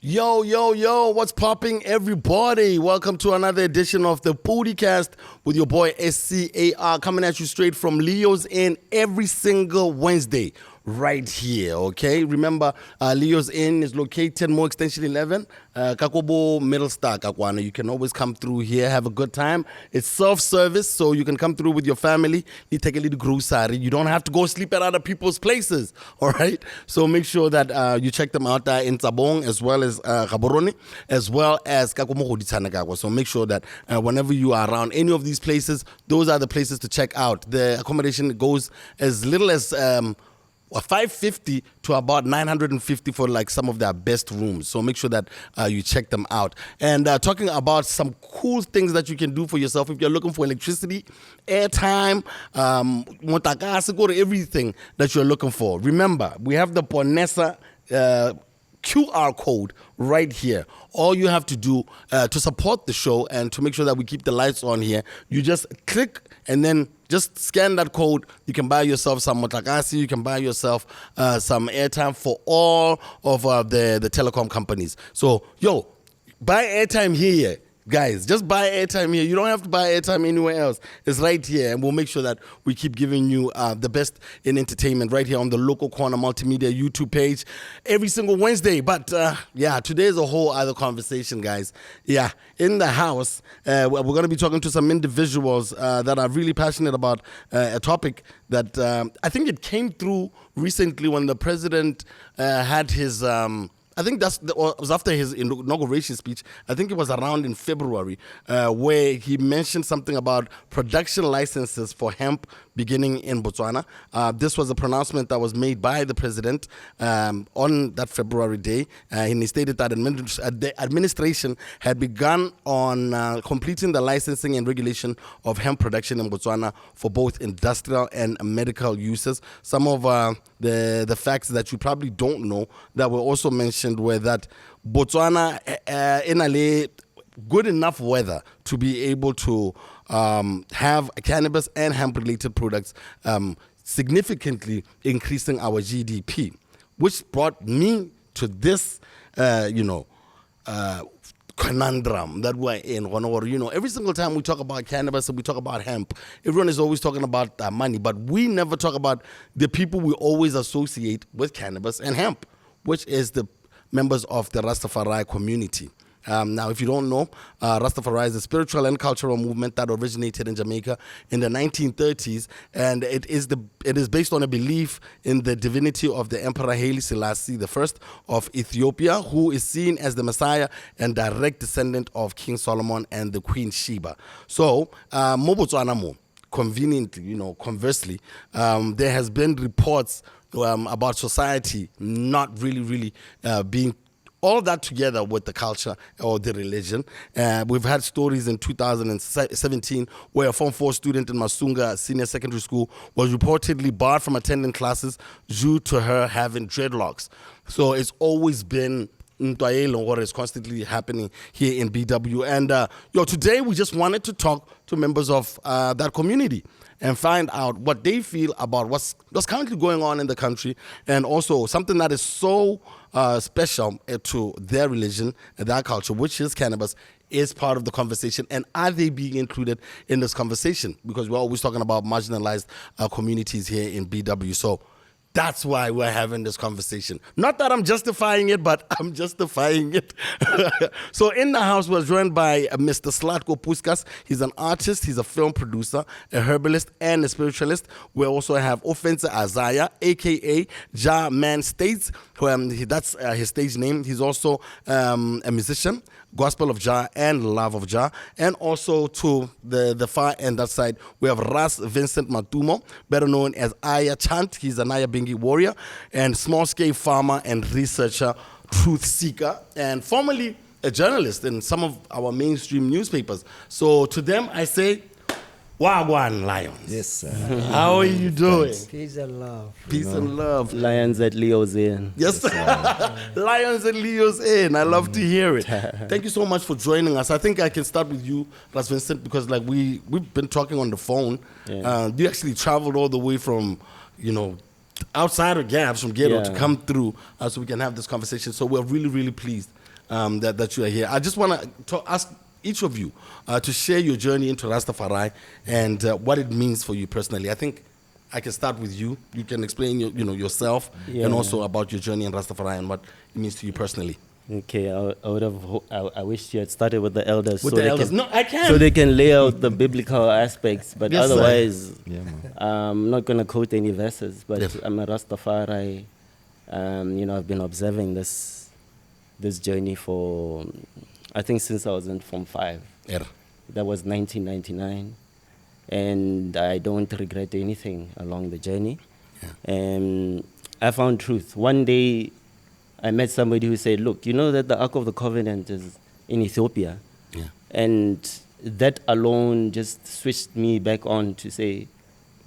Yo, yo, yo, what's popping, everybody? Welcome to another edition of the Podicast with your boy SCAR, coming at you straight from Leo's Inn every single Wednesday. Right here, okay? Remember, Leo's Inn is located more extension 11, Kakobo Middle Star, Kakwana. You can always come through here, have a good time. It's self-service, so you can come through with your family. You take a little grocery. You don't have to go sleep at other people's places, all right? So make sure that you check them out in Tabong as well as Gaborone, as well as Kakomo Hoditsanagagwa. So make sure that whenever you are around any of these places, those are the places to check out. The accommodation goes as little as $550 to about $950 for like some of their best rooms. So make sure that you check them out. And talking about some cool things that you can do for yourself if you're looking for electricity, airtime, motakasi, go to everything that you're looking for. Remember, we have the Ponesa QR code right here. All you have to do to support the show and to make sure that we keep the lights on here, you just click and then just scan that code. You can buy yourself some motakasi. You can buy yourself some airtime for all of the telecom companies. So, yo, buy airtime here. Guys, just buy airtime here. You don't have to buy airtime anywhere else. It's right here, and we'll make sure that we keep giving you the best in entertainment right here on the Local Corner Multimedia YouTube page every single Wednesday. But, yeah, today is a whole other conversation, guys. Yeah, in the house, we're going to be talking to some individuals that are really passionate about a topic that I think it came through recently when the president had his... I think it was after his inauguration speech. I think it was around in February where he mentioned something about production licenses for hemp beginning in Botswana. This was a pronouncement that was made by the president on that February day. And he stated that the administration had begun on completing the licensing and regulation of hemp production in Botswana for both industrial and medical uses. Some of the facts that you probably don't know that were also mentioned were that Botswana in a good enough weather to be able to have cannabis and hemp-related products significantly increasing our GDP, which brought me to this, conundrum that we're in. Every single time we talk about cannabis and we talk about hemp, everyone is always talking about money, but we never talk about the people we always associate with cannabis and hemp, which is the members of the Rastafari community. Now, if you don't know, Rastafari is a spiritual and cultural movement that originated in Jamaica in the 1930s, and it is based on a belief in the divinity of the Emperor Haile Selassie I of Ethiopia, who is seen as the Messiah and direct descendant of King Solomon and the Queen Sheba. So, Botswana, conveniently, conversely, there has been reports about society not really being all that together with the culture or the religion. We've had stories in 2017 where a Form 4 student in Masunga Senior Secondary School was reportedly barred from attending classes due to her having dreadlocks. So it's always been what is constantly happening here in BW. And today we just wanted to talk to members of that community and find out what they feel about what's currently going on in the country, and also something that is so special to their religion and their culture, which is cannabis, is part of the conversation. And are they being included in this conversation? Because we're always talking about marginalized communities here in BW. So that's why we're having this conversation. Not that I'm justifying it, but I'm justifying it. So in the house, we're joined by Mr. Slatko Puskas. He's an artist, he's a film producer, a herbalist, and a spiritualist. We also have Offense Azaya, a.k.a. Ja Man States. That's his stage name. He's also a musician, Gospel of Jah and Love of Jah. And also to the far end that side, we have Ras Vincent Matumo, better known as Aya Chant. He's an Aya Bingi warrior and small-scale farmer and researcher, truth seeker, and formerly a journalist in some of our mainstream newspapers. So to them, I say, Wagwan Lions. Yes, sir. How are you doing? Peace and love. Peace and love. Lions at Leo's Inn. Yes, Lions at Leo's Inn. I love to hear it. Thank you so much for joining us. I think I can start with you, Ras Vincent, because we've been talking on the phone. Yeah. You actually traveled all the way from, outside of Gabs, from Ghetto to come through so we can have this conversation. So we're really, really pleased that you are here. I just want to ask each of you to share your journey into Rastafari and what it means for you personally. I think I can start with you. You can explain yourself and also about your journey in Rastafari and what it means to you personally. Okay, I wish you had started with the elders. I can. So they can lay out the biblical aspects, but yes, otherwise, I'm not going to quote any verses, but I'm a Rastafari. I've been observing this journey for, I think, since I was in Form 5. Yeah. That was 1999. And I don't regret anything along the journey. Yeah. And I found truth. One day, I met somebody who said, look, you know that the Ark of the Covenant is in Ethiopia? Yeah. And that alone just switched me back on to say,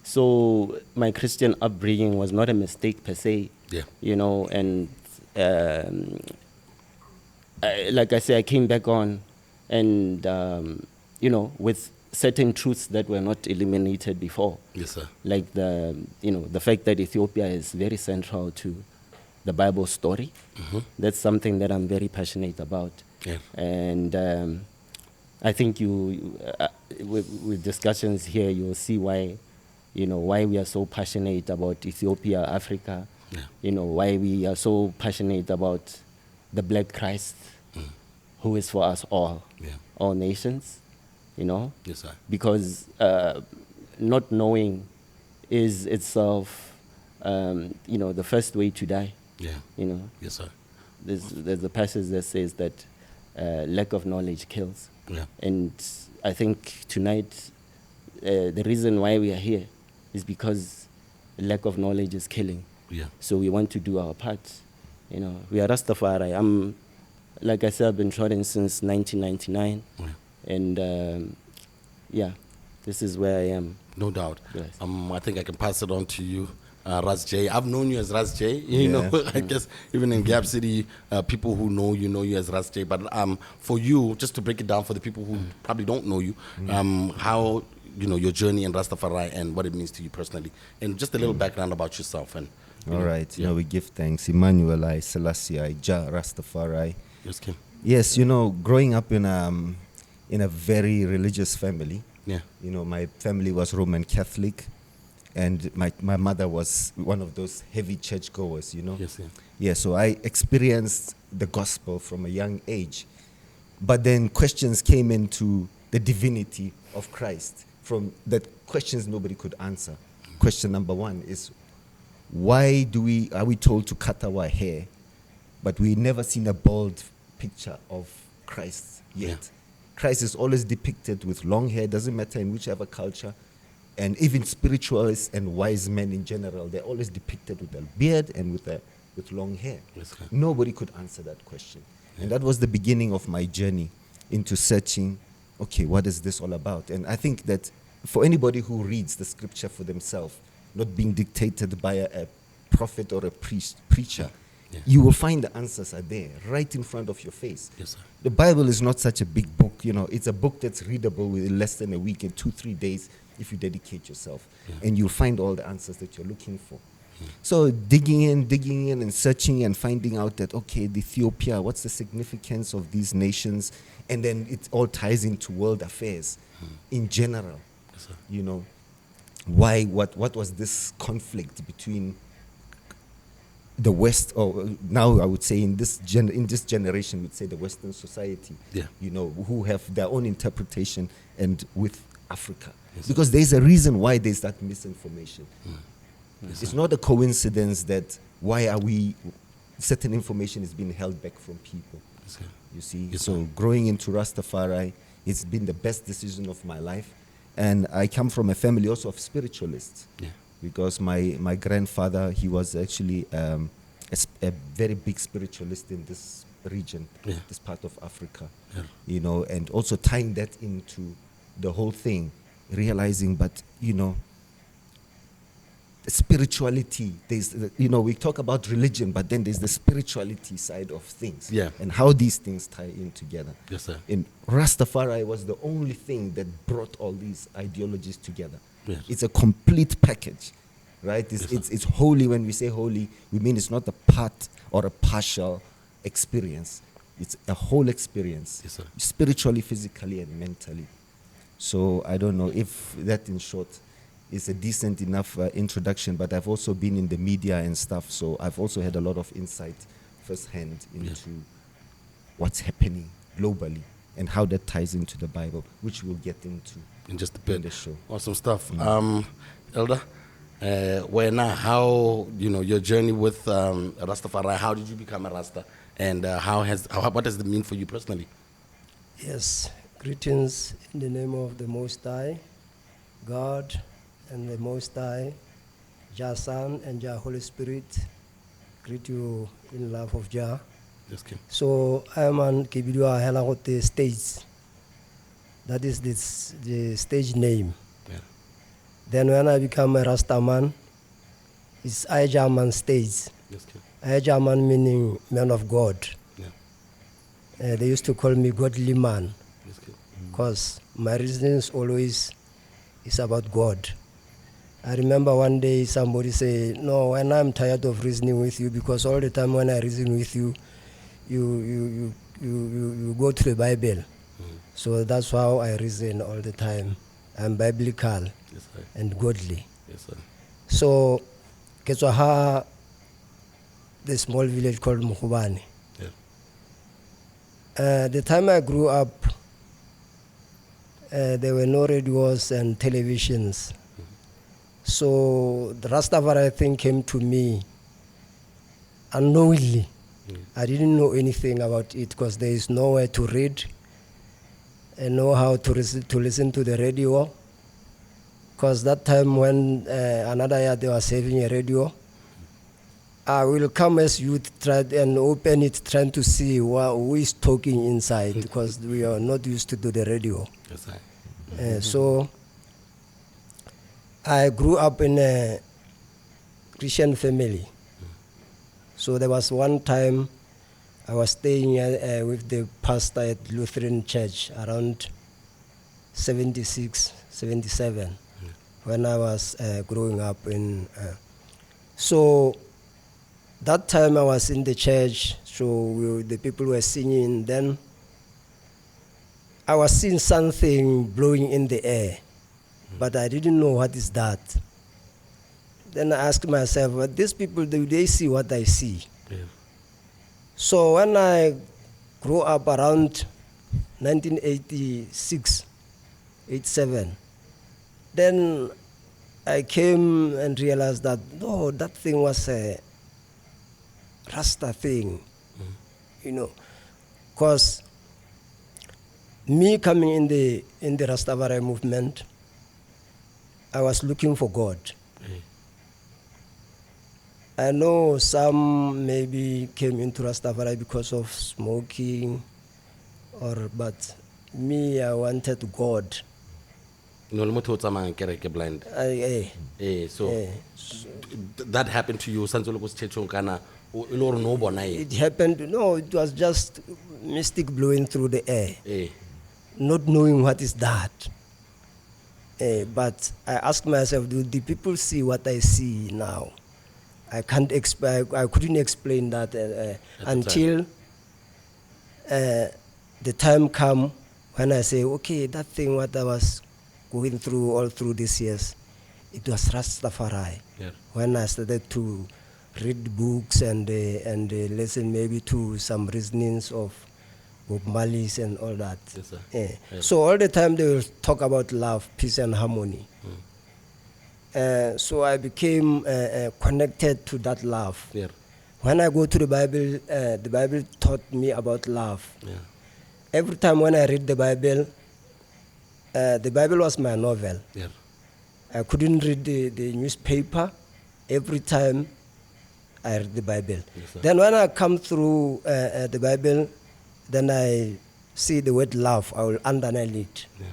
so my Christian upbringing was not a mistake per se. Yeah. And like I said, I came back on and, with certain truths that were not eliminated before. Yes, sir. Like the fact that Ethiopia is very central to the Bible story. Mm-hmm. That's something that I'm very passionate about. Yeah. And I think with discussions here, you'll see why we are so passionate about Ethiopia, Africa. Yeah. Why we are so passionate about the Black Christ, who is for us all, all nations. Yes, sir. Because not knowing is itself, the first way to die. Yeah. Yes, sir. There's a passage that says that lack of knowledge kills. Yeah. And I think tonight, the reason why we are here is because lack of knowledge is killing. Yeah. So we want to do our part. We are Rastafari. Like I said, I've been trotting since 1999. Yeah. And this is where I am. No doubt. Yes. I think I can pass it on to you, Raz J. I've known you as Raz J. I guess even in Gap City, people who know you as Raz J. But for you, just to break it down for the people who probably don't know you, how your journey in Rastafari and what it means to you personally, and just a little background about yourself. And all right, we give thanks. Emmanuel I Selassie I Jah Rastafari. Yes, Kim. Yes, growing up in a very religious family. Yeah. My family was Roman Catholic, and my mother was one of those heavy churchgoers. Yes. Yeah. Yeah. So I experienced the gospel from a young age, but then questions came into the divinity of Christ. From that, questions nobody could answer. Question number one is, why are we told to cut our hair, but we never seen a bold picture of Christ yet? Yeah. Christ is always depicted with long hair, doesn't matter in whichever culture, and even spiritualists and wise men in general, they're always depicted with a beard and with long hair. Yes, sir. Nobody could answer that question. Yeah. And that was the beginning of my journey into searching, okay, what is this all about? And I think that for anybody who reads the scripture for themselves, not being dictated by a prophet or a preacher, yeah. you will find the answers are there, right in front of your face. Yes, sir. The Bible is not such a big book, it's a book that's readable within less than a week, in 2-3 days, if you dedicate yourself. Yeah. And you'll find all the answers that you're looking for. So digging in and searching and finding out that, okay, Ethiopia, what's the significance of these nations? And then it all ties into world affairs in general. Yes, sir. Why, what was this conflict between the West, or now I would say in this generation, we'd say the Western society, who have their own interpretation, and with Africa. Yes, because there's a reason why there's that misinformation. Yes, it's not a coincidence that certain information is being held back from people. Yes, you see? Yes, so growing into Rastafari, it's been the best decision of my life. And I come from a family also of spiritualists. Yeah. Because my grandfather, he was actually a very big spiritualist in this region, this part of Africa. Yeah. And also tying that into the whole thing, realizing, but, spirituality, there's, we talk about religion, but then there's the spirituality side of things, and how these things tie in together. Yes, sir. And Rastafari was the only thing that brought all these ideologies together. Yes. It's a complete package, right? It's holy. When we say holy, we mean it's not a part or a partial experience. It's a whole experience, Yes, sir. spiritually, physically, and mentally. So I don't know if that, in short, is a decent enough introduction, but I've also been in the media and stuff, so I've also had a lot of insight firsthand into what's happening globally and how that ties into the Bible, which we'll get into in just a bit. in the show. Awesome stuff. Elder, where now, how, your journey with Rastafari, how did you become a Rasta? And what does it mean for you personally? Yes, greetings in the name of the Most High, God and the Most High, Jah Son and Jah Holy Spirit. Greet you in love of Jah. Yes, King. So I am on Kibidua Helagote stage. That is the stage name. Yeah. Then when I become a Rastaman, it's Ayajaman stage. Yes, King. Ayajaman meaning man of God. Yeah. They used to call me godly man, Yes, King. because my reasons always is about God. I remember one day somebody say, no, when I'm tired of reasoning with you, because all the time when I reason with you, you go to the Bible. So that's how I reason all the time. I'm biblical Yes, sir. and godly. Yes, sir. So, Ketswaha, the small village called Mukubani. Yeah. The time I grew up, there were no radios and televisions. So the Rastafari thing came to me unknowingly. I didn't know anything about it because there is nowhere to read and know how to listen to the radio. Because that time when another year they were saving a radio, I will come as youth, try and open it, trying to see who is talking inside, because we are not used to do the radio. Yes, sir. So I grew up in a Christian family. So there was one time I was staying with the pastor at Lutheran Church around 76, 77, when I was growing up in. So that time I was in the church, so the people were singing. Then I was seeing something blowing in the air, but I didn't know what is that. Then I asked myself, well, these people, do they see what I see? Yeah. So when I grew up around 1986, 87, then I came and realized that, no, that thing was a Rasta thing, because me coming in the Rastafari movement, I was looking for God. I know some maybe came into Rastafari because of smoking, but me, I wanted God. No, le motho o tsamayang kereke blind. So that happened to you sanzo le go setshong kana o le gore no bona e. It happened, no, it was just mystic blowing through the air, not knowing what is that. But I asked myself, do the people see what I see now? I couldn't explain that until the time come when I say, okay, that thing what I was going through all through these years, it was Rastafari. Yeah. When I started to read books and listen maybe to some reasonings of Bob Marley's and all that. Yes, sir. Yeah. So all the time they will talk about love, peace and harmony. So I became connected to that love. Yeah. When I go to the Bible taught me about love. Yeah. Every time when I read the Bible was my novel. Yeah. I couldn't read the newspaper. Every time I read the Bible. Yes, sir. Then when I come through the Bible, then I see the word love, I will underline it. Yeah.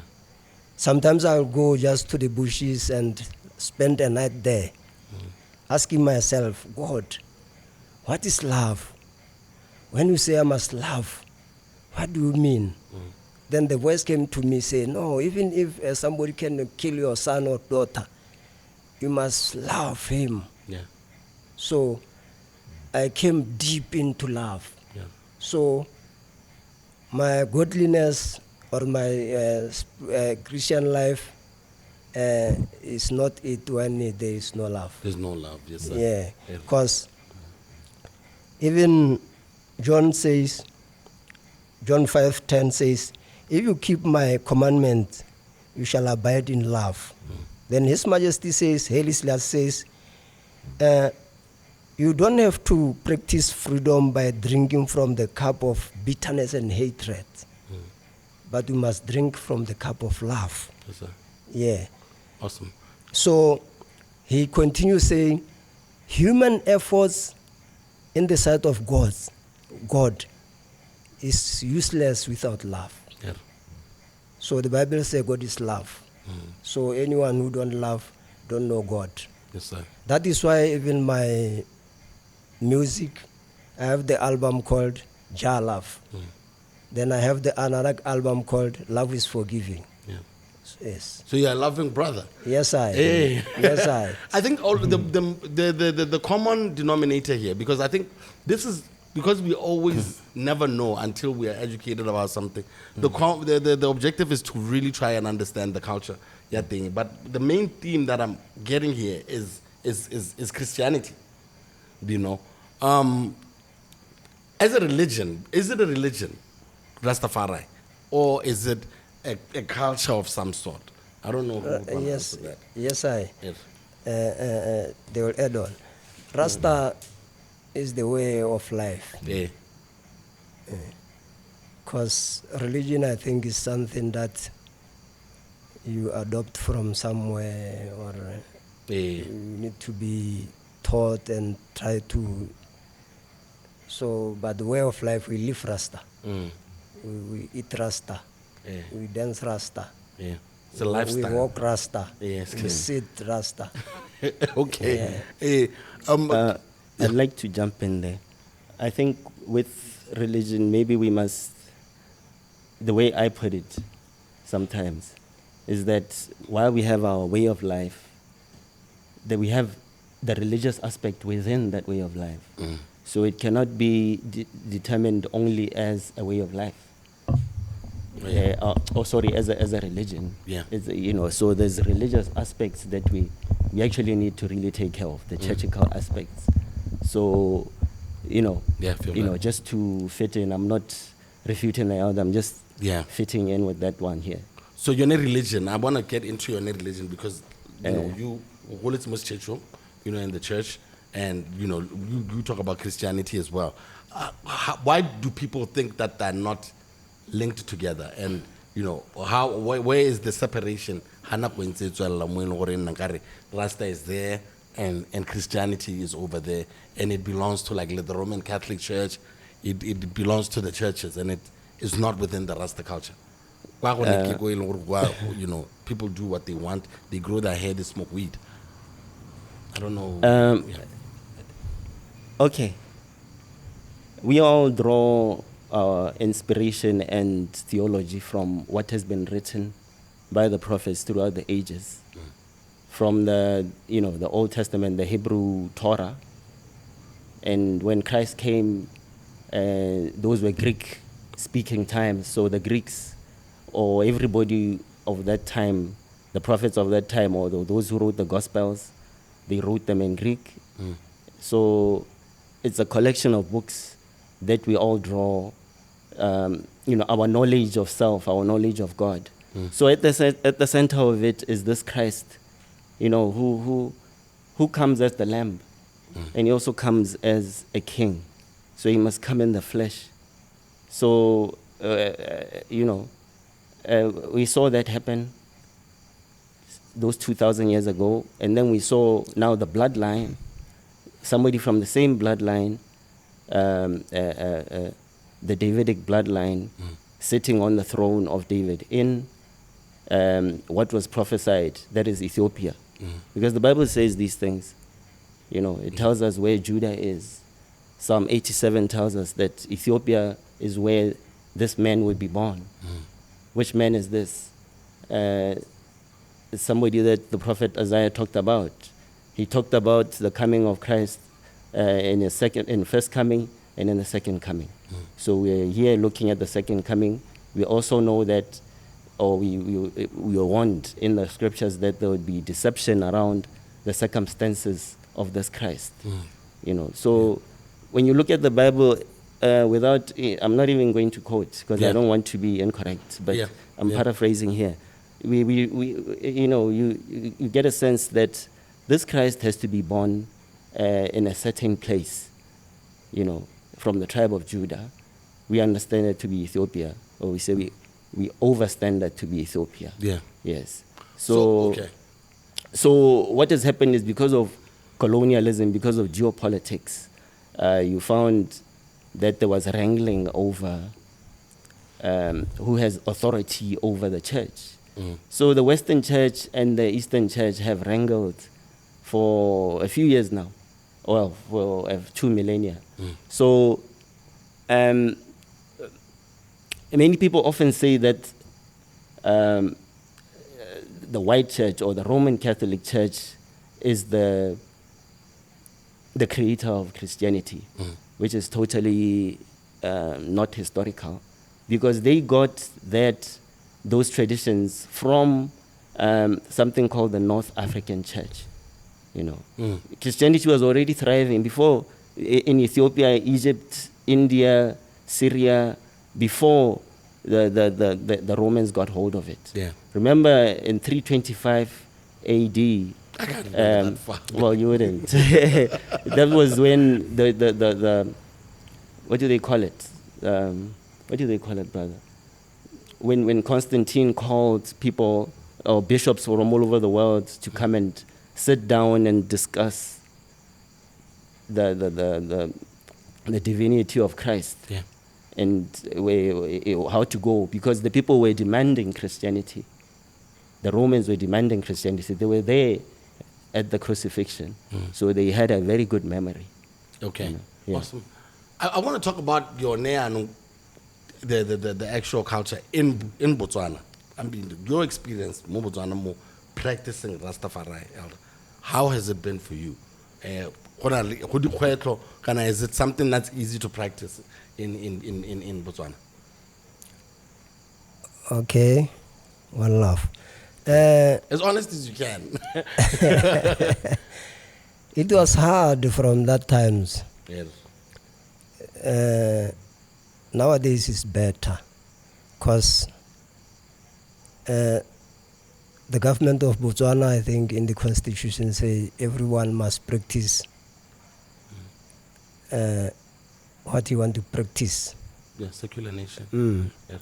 Sometimes I will go just to the bushes and spend a night there, asking myself, God, what is love? When you say I must love, what do you mean? Then the voice came to me, say, no, even if somebody can kill your son or daughter, you must love him. Yeah. So I came deep into love. Yeah. So my godliness or my Christian life is not it when there is no love. There's no love, yes, sir. Yeah, because even John 5:10 says, if you keep my commandment, you shall abide in love. Then His Majesty says, Haile Selassie says, you don't have to practice freedom by drinking from the cup of bitterness and hatred, but you must drink from the cup of love. Yes, sir. Yeah. Awesome. So he continues saying, human efforts in the sight of God is useless without love. Yeah. So the Bible says God is love. So anyone who don't love don't know God. Yes, sir. That is why even my music, I have the album called Jah Love. Then I have another album called Love is Forgiving. Yeah. Yes. So you're a loving brother. Yes, I. Hey. Yes, I. I think all the common denominator here, because I think this is because we always never know until we are educated about something. The objective is to really try and understand the culture. Yeah, thing. But the main theme that I'm getting here is Christianity. You know, as a religion, is it a religion, Rastafari, or is it a culture of some sort? I don't know. Who Yes, that. yes, I. Yes. They will add on. Rasta is the way of life. Yeah. Because religion, I think, is something that you adopt from somewhere, or Yeah. you need to be taught and try to. So, but the way of life, we live Rasta. We eat Rasta. Yeah. We dance Rasta. Yeah. It's a lifestyle. We walk Rasta. Yes, We clean. sit Rasta. Okay. Yeah. I'd like to jump in there. I think with religion, maybe we must, the way I put it sometimes, is that while we have our way of life, that we have the religious aspect within that way of life. So it cannot be determined only as a way of life. As a religion. Yeah. So there's religious aspects that we actually need to really take care of, the churchical aspects. So, just to fit in, I'm not refuting the other, I'm just fitting in with that one here. So your religion, I want to get into your religion because you hold it most church, in the church, and you talk about Christianity as well. Why do people think that they're not linked together? And where is the separation? Rasta is there and Christianity is over there, and it belongs to like the Roman Catholic Church. It belongs to the churches, and it is not within the Rasta culture. People do what they want. They grow their hair, they smoke weed. I don't know. Okay. We all draw our inspiration and theology from what has been written by the prophets throughout the ages. From the Old Testament, the Hebrew Torah. And when Christ came, those were Greek-speaking times. So the Greeks, or everybody of that time, the prophets of that time, or those who wrote the Gospels, they wrote them in Greek. So it's a collection of books that we all draw, our knowledge of self, our knowledge of God. So at the center of it is this Christ, who comes as the Lamb, and he also comes as a king. So he must come in the flesh. So, we saw that happen those 2,000 years ago, and then we saw now the bloodline, somebody from the same bloodline, the Davidic bloodline, sitting on the throne of David in what was prophesied, that is Ethiopia. Because the Bible says these things. It tells us where Judah is. Psalm 87 tells us that Ethiopia is where this man would be born. Which man is this? It's somebody that the prophet Isaiah talked about. He talked about the coming of Christ in first coming and in the second coming. So we're here looking at the second coming. We also know that, or we were warned in the scriptures that there would be deception around the circumstances of this Christ. You know, so when you look at the Bible, without, I'm not even going to quote because I don't want to be incorrect, but I'm paraphrasing here. We you know, you get a sense that this Christ has to be born in a certain place, you know, from the tribe of Judah. We understand it to be Ethiopia, or we say we overstand that to be Ethiopia. Yeah. Yes. So what has happened is because of colonialism, because of geopolitics, you found that there was wrangling over who has authority over the church. So the Western Church and the Eastern Church have wrangled for a few years now, well, for 2 millennia. So many people often say that the white church or the Roman Catholic Church is the creator of Christianity, which is totally not historical, because they got those traditions from something called the North African Church. You know, Christianity was already thriving before in Ethiopia, Egypt, India, Syria, before the Romans got hold of it. Yeah. Remember in 325 AD. I can't remember that far. Well, you wouldn't. That was when the what do they call it? What do they call it, brother? When Constantine called people or bishops from all over the world to come and sit down and discuss the divinity of Christ. Yeah. And how to go, because the people were demanding Christianity. The Romans were demanding Christianity. They were there at the crucifixion, so they had a very good memory. Okay, You know, yeah. awesome. I want to talk about your Neanu, the actual culture in Botswana. I mean, your experience, more Botswana, more practicing Rastafari. How has it been for you? Is it something that's easy to practice in Botswana? Okay, one love. As honest as you can. It was hard from that times. Yes. Nowadays it's better, because the government of Botswana, I think, in the constitution say everyone must practice what you want to practice. Yeah, secular nation. Yeah.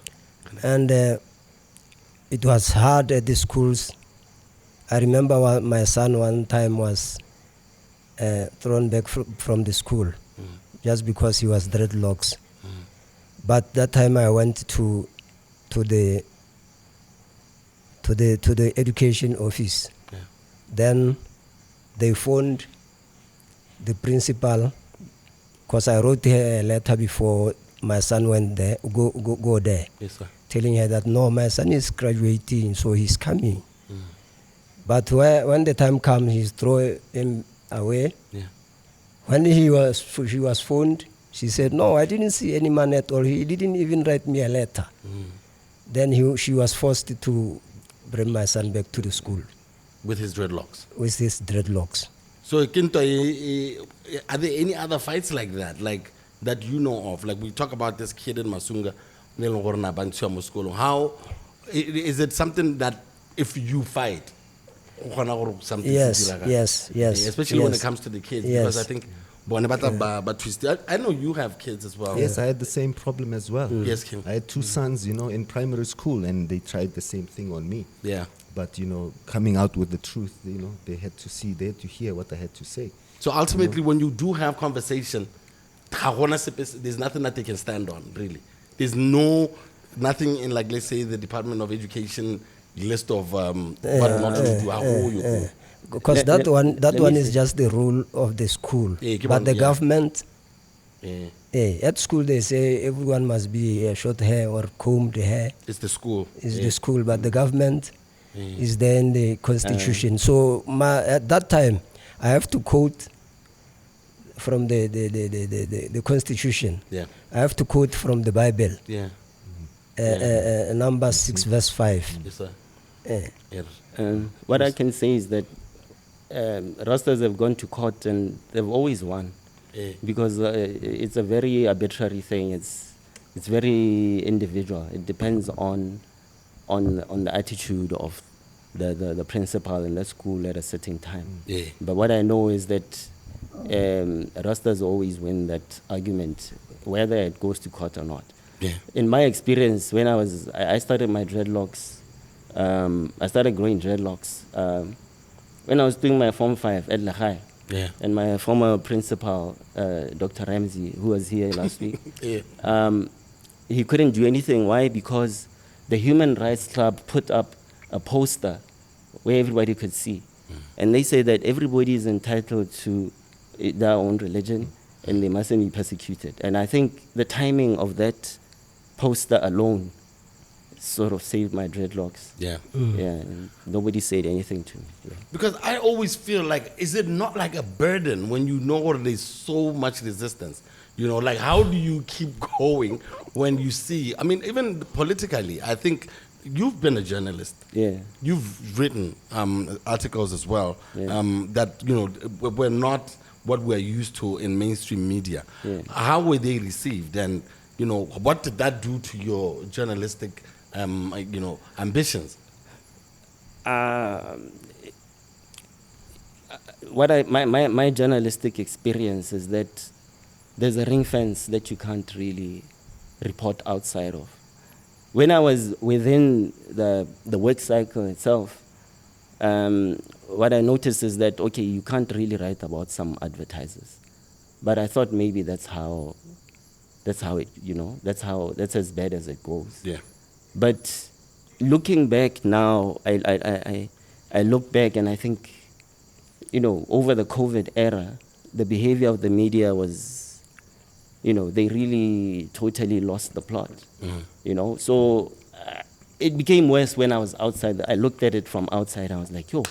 And it was hard at the schools. I remember my son one time was thrown back from the school just because he was dreadlocks. But that time I went to the education office. Yeah. Then they phoned the principal, because I wrote her a letter before my son went there, go there, Yes, sir. telling her that no, my son is graduating, so he's coming. But when the time comes, he's throw him away. Yeah. When she was phoned, she said, no, I didn't see any man at all. He didn't even write me a letter. Then she was forced to bring my son back to the school. With his dreadlocks. With his dreadlocks. So, Kinto, are there any other fights like that? Like, that you know of? Like, we talk about this kid in Masunga, how is it something that if you fight, something Yes, like that? yes. Especially when it comes to the kids, Yes. because I think I know you have kids as well. Yes, I had the same problem as well. Yes, Kim. I had two sons, in primary school, and they tried the same thing on me. Yeah. But, coming out with the truth, they had to hear what I had to say. So ultimately, when you do have conversation, there's nothing that they can stand on, really. There's nothing in, like, let's say, the Department of Education list of what not to do, how you go. Because that one is just the rule of the school. But the government, at school they say everyone must be short hair or combed hair. It's the school. It's the school, but the government is there in the constitution. So at that time, I have to quote from the Constitution. Yeah. I have to quote from the Bible. Yeah. Numbers 6 verse 5. Yes, sir. Yeah. What I can say is that Rastas have gone to court and they've always won, because it's a very arbitrary thing. It's very individual. It depends on the attitude of the principal in the school at a certain time. Yeah. But what I know is that Rastas always win that argument, whether it goes to court or not. Yeah. In my experience, when I started my dreadlocks, I started growing dreadlocks when I was doing my Form 5 at Lahai. Yeah. And my former principal, Dr. Ramsey, who was here last week, he couldn't do anything. Why? Because the Human Rights Club put up a poster where everybody could see. And they say that everybody is entitled to their own religion and they mustn't be persecuted. And I think the timing of that poster alone sort of saved my dreadlocks. Yeah. Yeah, and nobody said anything to me. Yeah. Because I always feel like, is it not like a burden when you know there's so much resistance? You know, like how do you keep going when you see, I mean, even politically, I think you've been a journalist. Yeah. You've written articles as well, Yeah. that, you know, were not what we're used to in mainstream media. Yeah. How were they received? And, you know, what did that do to your journalistic, you know, ambitions? My journalistic experience is that there's a ring fence that you can't really report outside of. When I was within the work cycle itself, what I noticed is that, okay, you can't really write about some advertisers. But I thought maybe that's how it, you know, that's as bad as it goes. Yeah. But looking back now, I look back and I think, you know, over the COVID era, the behavior of the media was, you know, they really totally lost the plot. You know, so it became worse when I was outside. I looked at it from outside. I was like, yo,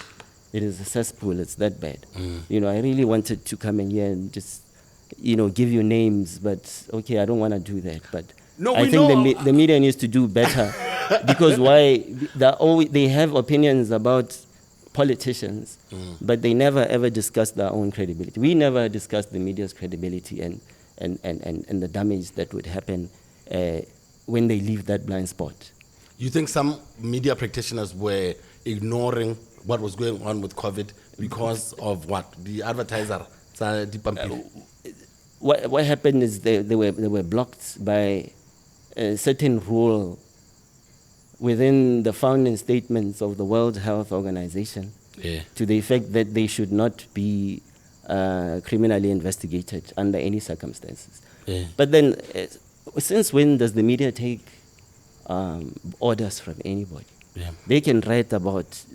it is a cesspool. It's that bad. You know, I really wanted to come in here and just, you know, give you names, but okay, I don't want to do that. But no, I think the media needs to do better because why? They have opinions about politicians, but they never ever discuss their own credibility. We never discuss the media's credibility and the damage that would happen when they leave that blind spot. You think some media practitioners were ignoring what was going on with COVID because of what? The advertiser? What happened is they were blocked by a certain rule within the founding statements of the World Health Organization, to the effect that they should not be criminally investigated under any circumstances. But then, since when does the media take orders from anybody? They can write about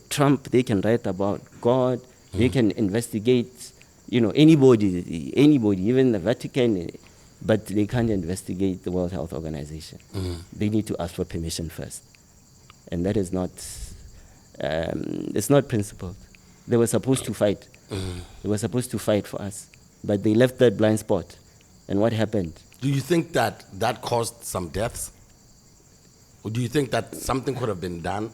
Trump, they can write about God, they can investigate, you know, anybody, even the Vatican, but they can't investigate the World Health Organization. They need to ask for permission first. And that is not, it's not principled. They were supposed to fight. They were supposed to fight for us, but they left that blind spot. And what happened? Do you think that caused some deaths? Or do you think that something could have been done,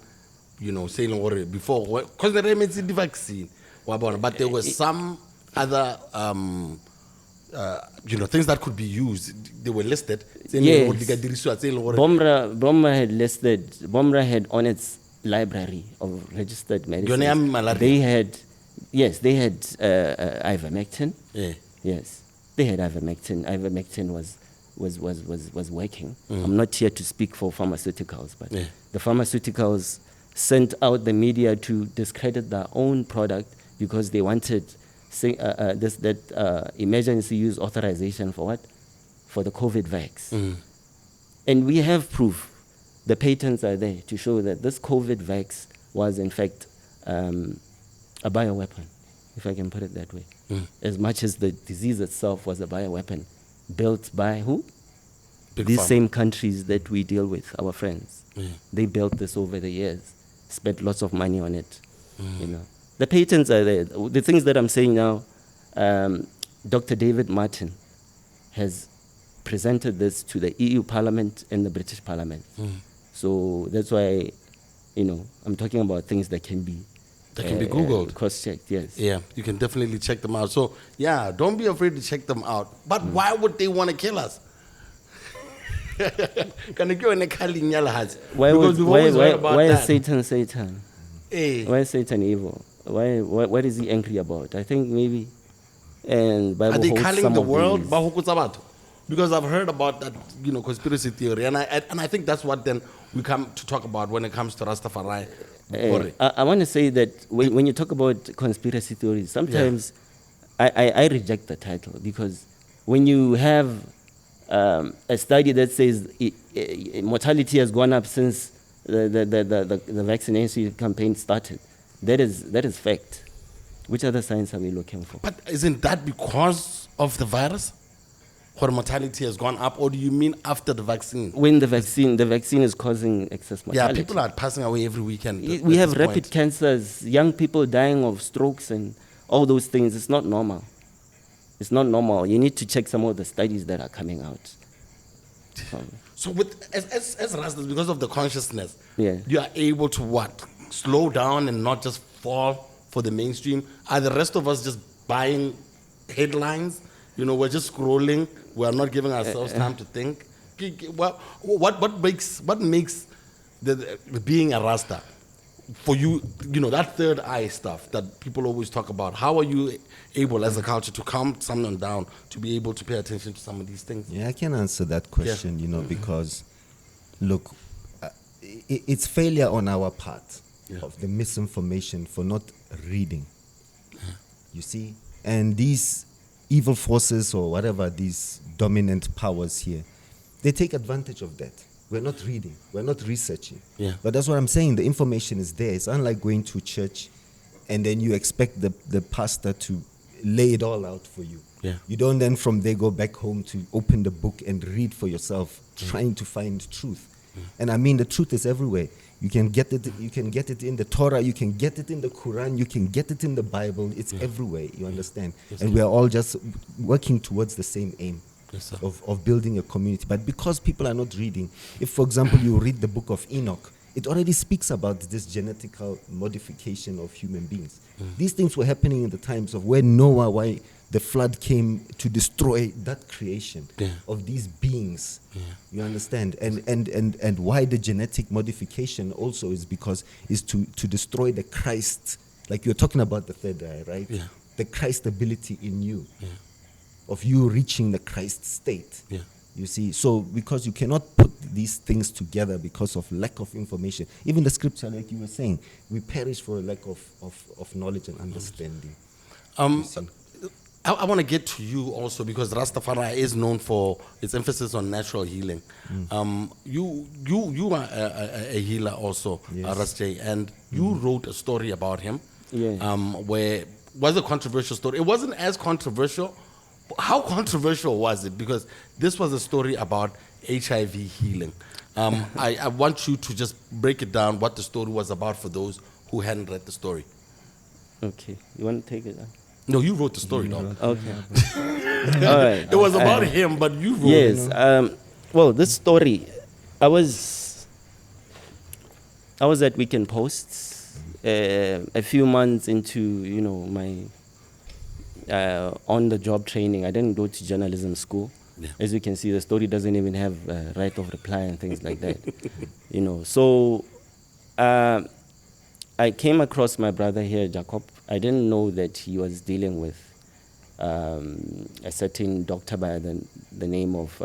you know, saying before? Because they made the vaccine, but there were some other, you know, things that could be used. They were listed. Yes. Bomra had on its library of registered medicines. They had ivermectin. Yes, they had ivermectin. Ivermectin was working. I'm not here to speak for pharmaceuticals, but the pharmaceuticals sent out the media to discredit their own product because they wanted emergency use authorization for what? For the COVID vax. And we have proof. The patents are there to show that this COVID vax was in fact a bioweapon, if I can put it that way. As much as the disease itself was a bioweapon built by who? These same countries that we deal with, our friends. They built this over the years, spent lots of money on it. You know, the patents are there. The things that I'm saying now, Dr. David Martin has presented this to the EU Parliament and the British Parliament. So that's why, I'm talking about things that can be Googled. Cross-checked, yes. Yeah, you can definitely check them out. So, yeah, don't be afraid to check them out. But why would they want to kill us? Can you go in a Why is Satan Satan? Hey. Why is Satan evil? What is he angry about? I think maybe, and Bible are they holds calling some the of world these. Bahukuzabato? Because I've heard about that, conspiracy theory, and I think that's what then we come to talk about when it comes to Rastafari. I want to say that when you talk about conspiracy theories, sometimes I reject the title, because when you have a study that says mortality has gone up since the vaccination campaign started, that is fact. Which other science are we looking for? But isn't that because of the virus? Where mortality has gone up, or do you mean after the vaccine? When the vaccine is causing excess mortality. Yeah, people are passing away every weekend. We have rapid cancers, young people dying of strokes and all those things. It's not normal. It's not normal. You need to check some of the studies that are coming out. So as Rastas, because of the consciousness, Yeah. you are able to what? Slow down and not just fall for the mainstream? Are the rest of us just buying headlines? We're just scrolling. We are not giving ourselves time to think. Well, what makes the being a Rasta for you? That third eye stuff that people always talk about. How are you able, as a culture, to calm someone down, to be able to pay attention to some of these things? Yeah, I can answer that question. Because look, it's failure on our part of the misinformation for not reading. You see, and these evil forces or whatever, these dominant powers here, they take advantage of that. We're not reading, we're not researching. Yeah. But that's what I'm saying, the information is there. It's unlike going to church and then you expect the pastor to lay it all out for you. Yeah. You don't then from there go back home to open the book and read for yourself, trying to find truth. And I mean, the truth is everywhere. You can get it in the Torah, you can get it in the Quran, you can get it in the Bible. It's everywhere, you understand? And we are all just working towards the same aim of building a community. But because people are not reading, if, for example, you read the book of Enoch, it already speaks about this genetical modification of human beings. These things were happening in the times of when Noah, why the flood came to destroy that creation of these beings. You understand? And why the genetic modification also is because is to destroy the Christ, like you're talking about the third eye, right? Yeah. The Christ ability in you, of you reaching the Christ state. Yeah. You see, so because you cannot put these things together because of lack of information. Even the scripture, like you were saying, we perish for a lack of knowledge and understanding. I want to get to you also, because Rastafari is known for its emphasis on natural healing. You are a healer also, Ras J, and you wrote a story about him. Where was a controversial story. It wasn't as controversial. How controversial was it? Because this was a story about HIV healing. I want you to just break it down, what the story was about for those who hadn't read the story. Okay, you want to take it? No, you wrote the story, dog. Okay. All right. It was about him, but you wrote it. Yes. Well, this story, I was at Weekend Posts a few months into, my on-the-job training. I didn't go to journalism school. Yeah. As you can see, the story doesn't even have right of reply and things like that. So I came across my brother here, Jacob. I didn't know that he was dealing with a certain doctor by the name of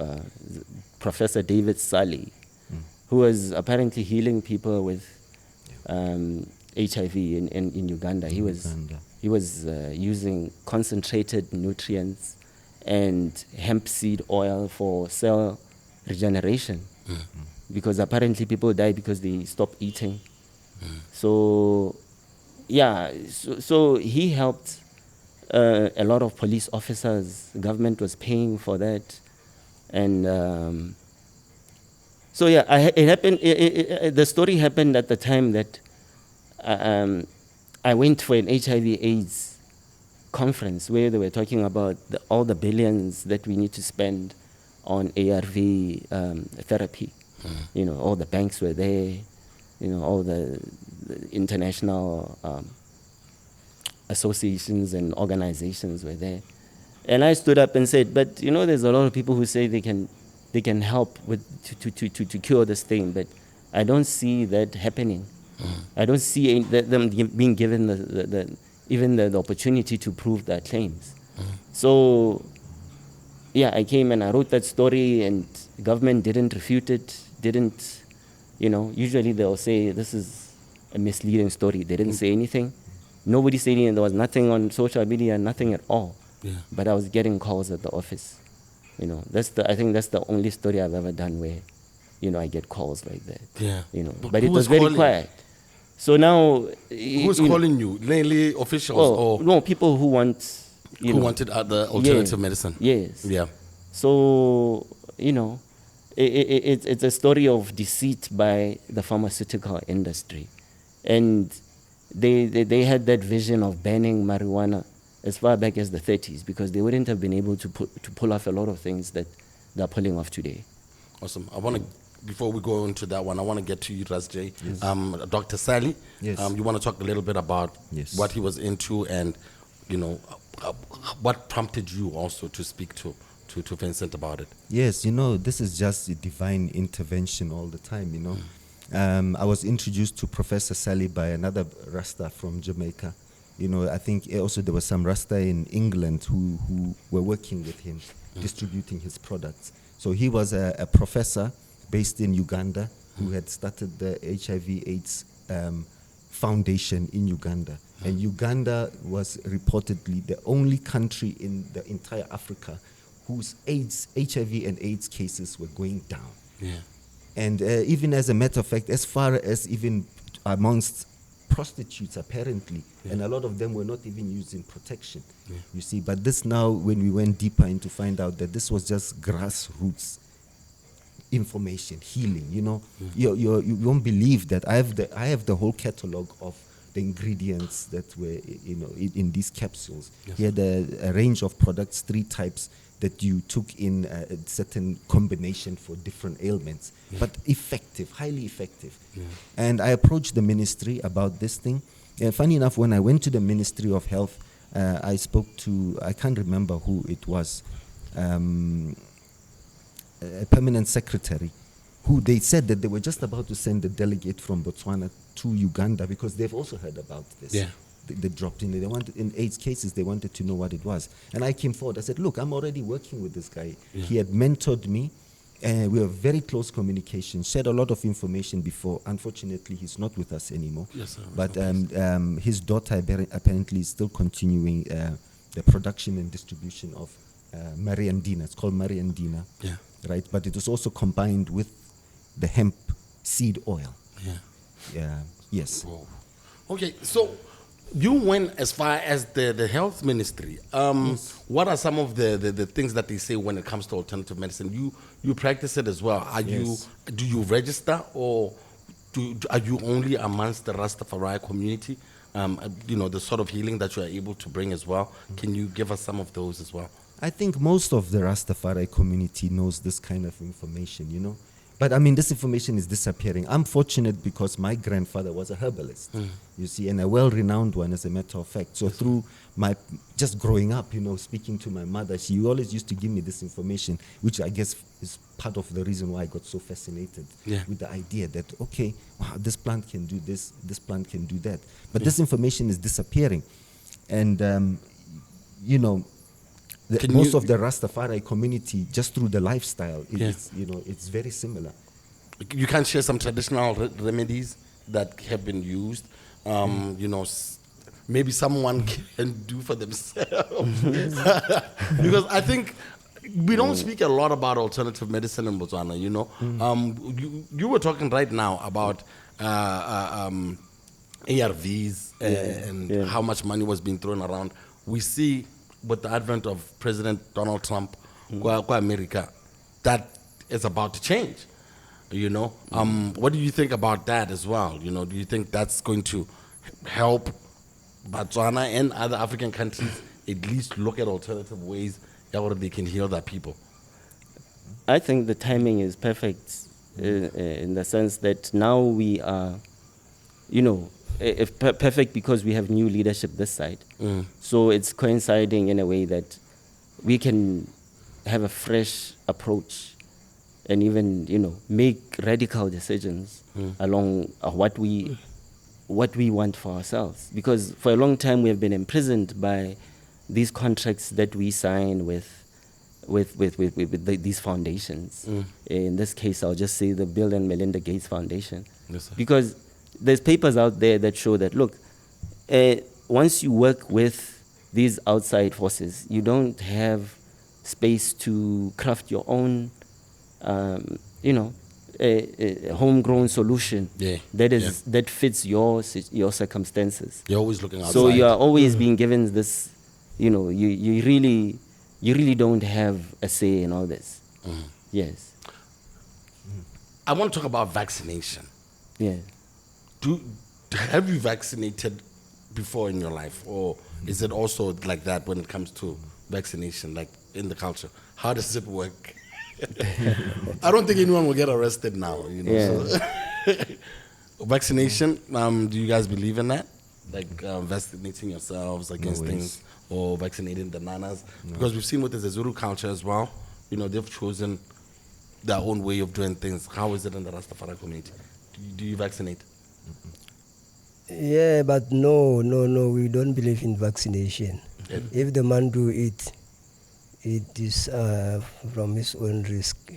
Professor David Sully, who was apparently healing people with HIV in Uganda. He was using concentrated nutrients and hemp seed oil for cell regeneration, because apparently people die because they stop eating. So he helped a lot of police officers. The government was paying for that, and it happened. The story happened at the time that I went for an HIV/AIDS conference where they were talking about all the billions that we need to spend on ARV therapy. You know, all the banks were there, you know, all the international associations and organizations were there. And I stood up and said, but you know, there's a lot of people who say they can help with to cure this thing, but I don't see that happening. I don't see them being given the opportunity to prove their claims. So, yeah, I came and I wrote that story, and the government didn't refute it, you know, usually they'll say this is a misleading story. They didn't say anything. Nobody said anything. There was nothing on social media, nothing at all. Yeah. But I was getting calls at the office. You know, I think that's the only story I've ever done where, you know, I get calls like that. Yeah. You know, but it was very quiet. So now, who's calling you? Mainly officials or no, people who want, wanted other alternative medicine. Yes. Yeah. So, you know, it's a story of deceit by the pharmaceutical industry, and they had that vision of banning marijuana as far back as the 30s, because they wouldn't have been able to pull off a lot of things that they're pulling off today. Awesome. I want to, before we go into that one, I want to get to you, Ras J. Yes. Dr. Sally, yes. You want to talk a little bit about what he was into, and, you know, what prompted you also to speak to Vincent about it? Yes, you know, this is just a divine intervention all the time, you know. I was introduced to Professor Sally by another Rasta from Jamaica. You know, I think also there was some Rasta in England who were working with him, distributing his products. So he was a professor based in Uganda who had started the HIV/AIDS foundation in Uganda. And Uganda was reportedly the only country in the entire Africa whose HIV and AIDS cases were going down. Yeah. And even as a matter of fact, as far as even amongst prostitutes apparently, and a lot of them were not even using protection, you see. But this now, when we went deeper into find out that this was just grassroots information, healing, you know. You won't believe that I have the whole catalog of the ingredients that were, you know, in these capsules. He had a range of products, 3 types that you took in a certain combination for different ailments, but effective, highly effective. And I approached the ministry about this thing. Funny enough, when I went to the Ministry of Health, I spoke to, I can't remember who it was, a permanent secretary, who they said that they were just about to send a delegate from Botswana to Uganda because they've also heard about this. Yeah. They dropped in. They wanted, in AIDS cases, they wanted to know what it was. And I came forward. I said, look, I'm already working with this guy. He had mentored me. We were very close communication, shared a lot of information before. Unfortunately, he's not with us anymore. Yes, sir. But his daughter apparently is still continuing the production and distribution of Mariandina. It's called Mariandina. Yeah. Right? But it was also combined with the hemp seed oil. Yeah. Yeah. Yes. Whoa. Okay, so you went as far as the health ministry. What are some of the things that they say when it comes to alternative medicine? You practice it as well. Do you register, or are you only amongst the Rastafari community? You know, the sort of healing that you are able to bring as well. Can you give us some of those as well? I think most of the Rastafari community knows this kind of information, you know. But I mean, this information is disappearing. I'm fortunate because my grandfather was a herbalist, you see, and a well-renowned one, as a matter of fact. So through my just growing up, you know, speaking to my mother, she always used to give me this information, which I guess is part of the reason why I got so fascinated with the idea that, okay, wow, this plant can do this plant can do that. But this information is disappearing. And, you know, most of the Rastafari community, just through the lifestyle, it's, you know, it's very similar. You can share some traditional remedies that have been used. You know, maybe someone can do for themselves. Because I think we don't speak a lot about alternative medicine in Botswana, you know. You were talking right now about ARVs and how much money was being thrown around. We see with the advent of President Donald Trump, America, that is about to change, you know. What do you think about that as well? You know, do you think that's going to help Batswana and other African countries at least look at alternative ways where they can heal their people? I think the timing is perfect in the sense that now we are, perfect because we have new leadership this side. So it's coinciding in a way that we can have a fresh approach and even, make radical decisions along what we want for ourselves. Because for a long time we have been imprisoned by these contracts that we sign with these foundations. In this case, I'll just say the Bill and Melinda Gates Foundation. Yes, sir. Because there's papers out there that show that, look, once you work with these outside forces, you don't have space to craft your own, a homegrown solution that fits your circumstances. You're always looking outside. So you are always being given this, you really don't have a say in all this. Yes. I want to talk about vaccination. Yeah. Have you vaccinated before in your life, or is it also like that when it comes to vaccination, like in the culture? How does it work? I don't think anyone will get arrested now. So. Vaccination. Do you guys believe in that? Like vaccinating yourselves against things, or vaccinating the nanas? Because we've seen with the Zulu culture as well. They've chosen their own way of doing things. How is it in the Rastafari community? Do you vaccinate? Yeah, but no, we don't believe in vaccination. If the man do it, it is from his own risk.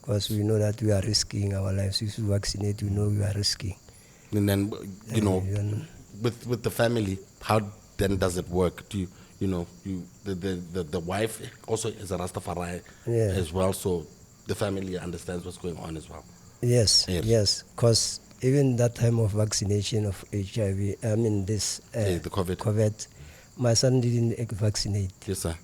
Because we know that we are risking our lives. If we vaccinate, we know we are risking. And then, with the family, how then does it work? Do the wife also is a Rastafari as well, so the family understands what's going on as well. Yes. Because even that time of vaccination of HIV, the COVID, my son didn't vaccinate. Yes, sir.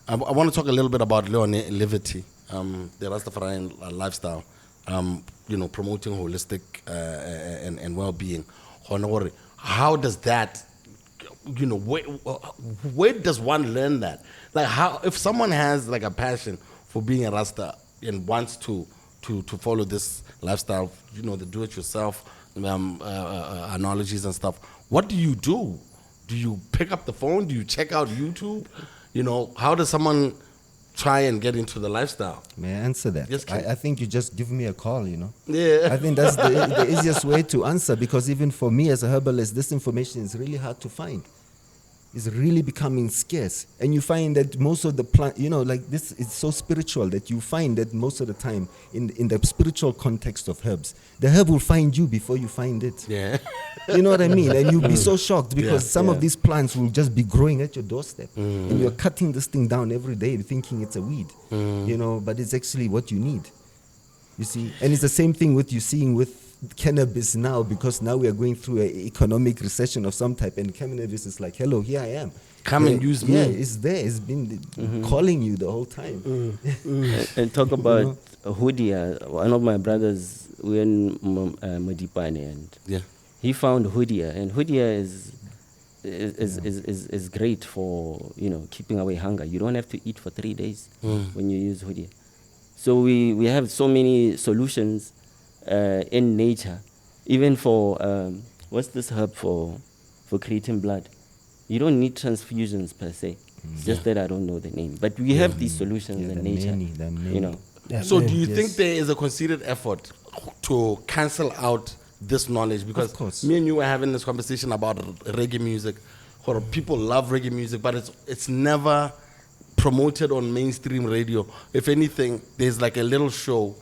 I want to talk a little bit about longevity, the Rastafarian lifestyle, promoting holistic and well-being. How does that, where does one learn that? Like, how, if someone has like a passion for being a Rasta and wants to follow this lifestyle, the do-it-yourself analogies and stuff, what do you do? Do you pick up the phone? Do you check out YouTube? How does someone try and get into the lifestyle? May I answer that? Yes, I think you just give me a call, Yeah. I think that's the easiest way to answer, because even for me as a herbalist, this information is really hard to find. It's really becoming scarce. And you find that most of the plant, this is so spiritual that you find that most of the time in the spiritual context of herbs, the herb will find you before you find it. Yeah. You know what I mean? And you'll be so shocked because some of these plants will just be growing at your doorstep. And you're cutting this thing down every day thinking it's a weed, but it's actually what you need. You see? And it's the same thing with you seeing with cannabis now, because now we are going through an economic recession of some type, and cannabis is like, hello, here I am. Come and use me. Yeah, it's there. It's been calling you the whole time. And talk about Hudia. One of my brothers, we're in Modipane, and he found Hudia, and Hudia is great for keeping away hunger. You don't have to eat for 3 days when you use Hudia. So we have so many solutions in nature, even for what's this herb for creating blood? You don't need transfusions per se. It's just that I don't know the name. But we have these solutions in nature. Many. So do you think there is a concerted effort to cancel out this knowledge? Because me and you were having this conversation about reggae music. Or people love reggae music, but it's never promoted on mainstream radio. If anything, there's like a little show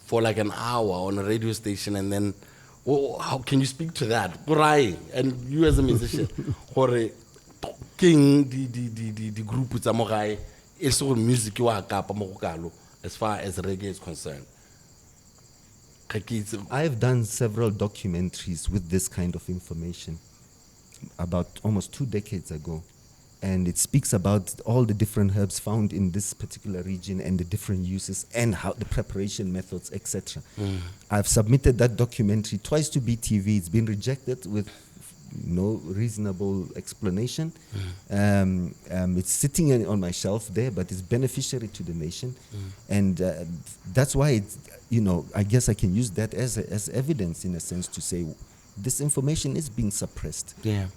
for like an hour on a radio station, and then how can you speak to that? And you as a musician, king the group with Samurai, it's all music you are as far as reggae is concerned. I've done several documentaries with this kind of information about almost 2 decades ago. And it speaks about all the different herbs found in this particular region and the different uses and how the preparation methods, etc. I've submitted that documentary twice to BTV. It's been rejected with no reasonable explanation. It's sitting on my shelf there, but it's beneficiary to the nation, and that's why it's, I guess I can use that as evidence in a sense to say this information is being suppressed. Yeah.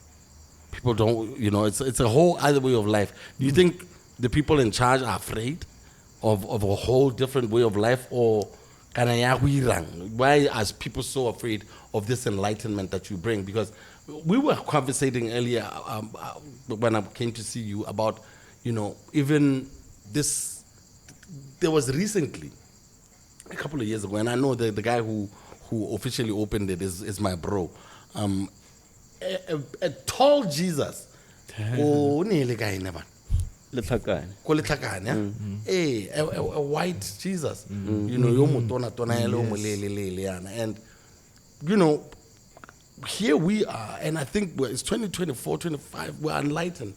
People don't, it's a whole other way of life. Do you think the people in charge are afraid of a whole different way of life, or why are people so afraid of this enlightenment that you bring? Because we were conversating earlier when I came to see you about, even this, there was recently, a couple of years ago, and I know the guy who officially opened it is my bro. A tall Jesus. A white Jesus. And here we are, and I think it's 2024, 25, we're enlightened.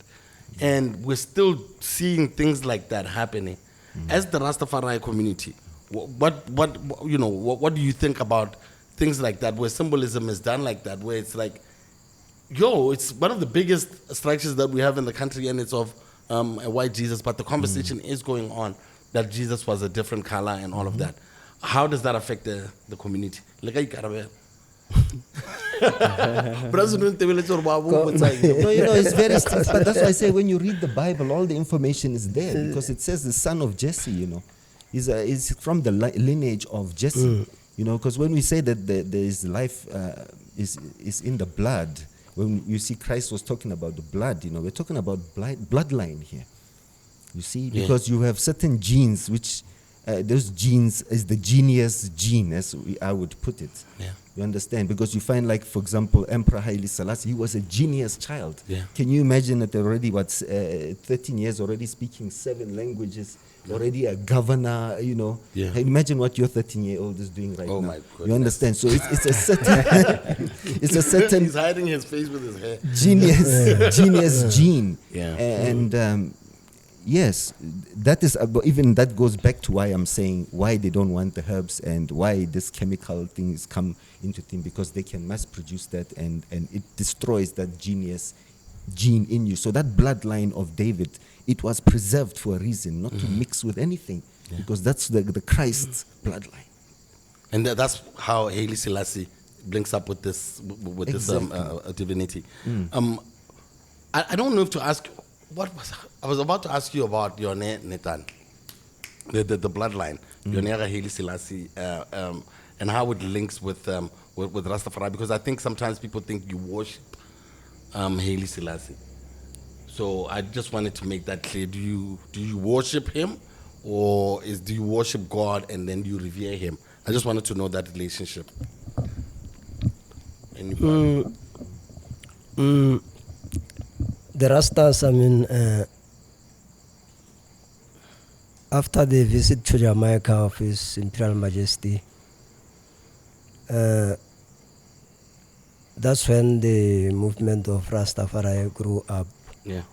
And we're still seeing things like that happening. As the Rastafari community, what do you think about things like that, where symbolism is done like that, where it's like, it's one of the biggest structures that we have in the country, and it's of a white Jesus, but the conversation is going on that Jesus was a different color and all of that. How does that affect the community? It's very strict, but that's why I say when you read the Bible, all the information is there, because it says the son of Jesse, is from the lineage of Jesse, because when we say that there is life is in the blood, when you see Christ was talking about the blood, we're talking about bloodline here. You see, because you have certain genes which those genes is the genius gene, as I would put it. Yeah. You understand? Because you find, like, for example, Emperor Haile Selassie, he was a genius child. Yeah. Can you imagine that already, 13 years, already speaking 7 languages, already a governor, Yeah. Imagine what your 13-year-old is doing right now. My goodness. You understand? So it's a certain, it's a certain He's hiding his face with his hair. genius gene. Yeah. And yes, that is even that goes back to why I'm saying why they don't want the herbs and why this chemical things come into thing, because they can mass produce that and it destroys that genius gene in you. So that bloodline of David, it was preserved for a reason, not to mix with anything, because that's the Christ's bloodline. And that's how Haile Selassie links up with this divinity. I don't know if to ask. I was about to ask you about your Netan, the bloodline, your Haile Selassie, and how it links with Rastafari, because I think sometimes people think you worship Haile Selassie. So I just wanted to make that clear. Do you worship him, or do you worship God and then you revere him? I just wanted to know that relationship. The Rastas, after the visit to Jamaica of His Imperial Majesty, that's when the movement of Rastafari grew up. Yeah.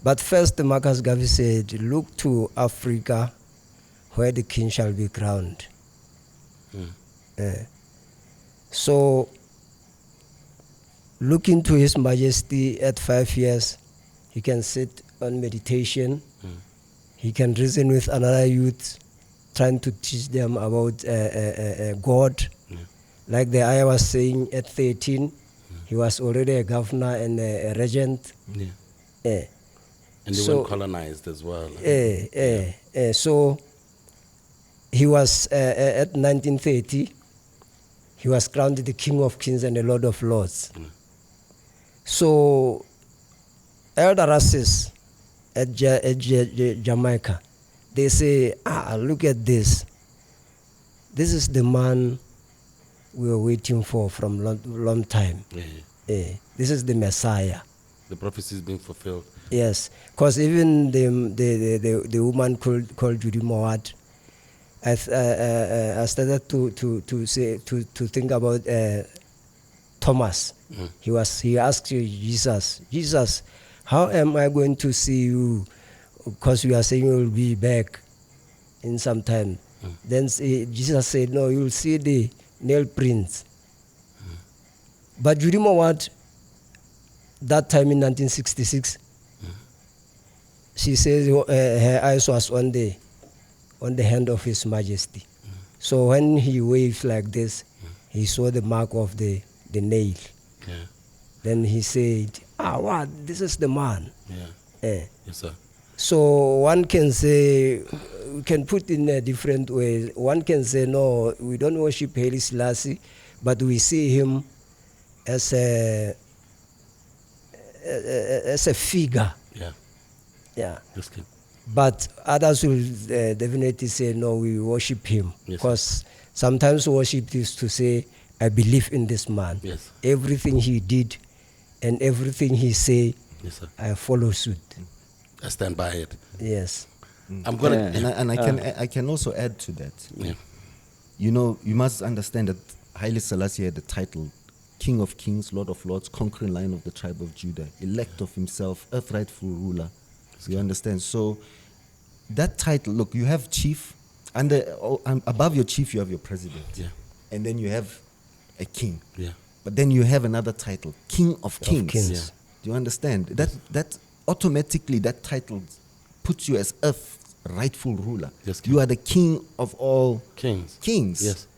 But first, Marcus Garvey said, look to Africa where the king shall be crowned. So, looking to His Majesty at 5 years, he can sit on meditation. He can reason with another youth, trying to teach them about God. Like the I was saying, at 13, he was already a governor and a regent. And they weren't colonized as well. So he was, at 1930, he was crowned the King of Kings and the Lord of Lords. So elder races at Jamaica, they say, look at this. This is the man we were waiting for from long time. This is the Messiah. The prophecy is being fulfilled. Yes, because even the woman called Judy Mowat, I started to think about Thomas. He asked Jesus, how am I going to see you? Because you are saying you will be back in some time. Then Jesus said, no, you will see the nail prints. But Judy Mowat that time in 1966, she says her eyes was on the hand of His Majesty. So when he waved like this, he saw the mark of the nail. Yeah. Then he said, wow, this is the man. Yeah. Yes, sir. So one can say, we can put in a different way. One can say, no, we don't worship Haile Selassie, but we see him as a figure. Yeah. Yeah. That's good. But others will definitely say, no, we worship him. Yes, Because sometimes worship is to say, I believe in this man. Yes. Everything he did and everything he say, Yes, sir. I follow suit. I stand by it. Yes. I'm gonna. I can also add to that. Yeah. You know, you must understand that Haile Selassie had the title King of Kings, Lord of Lords, conquering Lion of the tribe of Judah, elect of himself, earth rightful ruler. You understand? So that title, look, you have chief, and above your chief you have your president. Yeah. And then you have a king. Yeah. But then you have another title, King of Kings. Kings. Yeah. Do you understand? That automatically that title puts you as earth rightful ruler. Yes, you are the king of all Kings. Yes.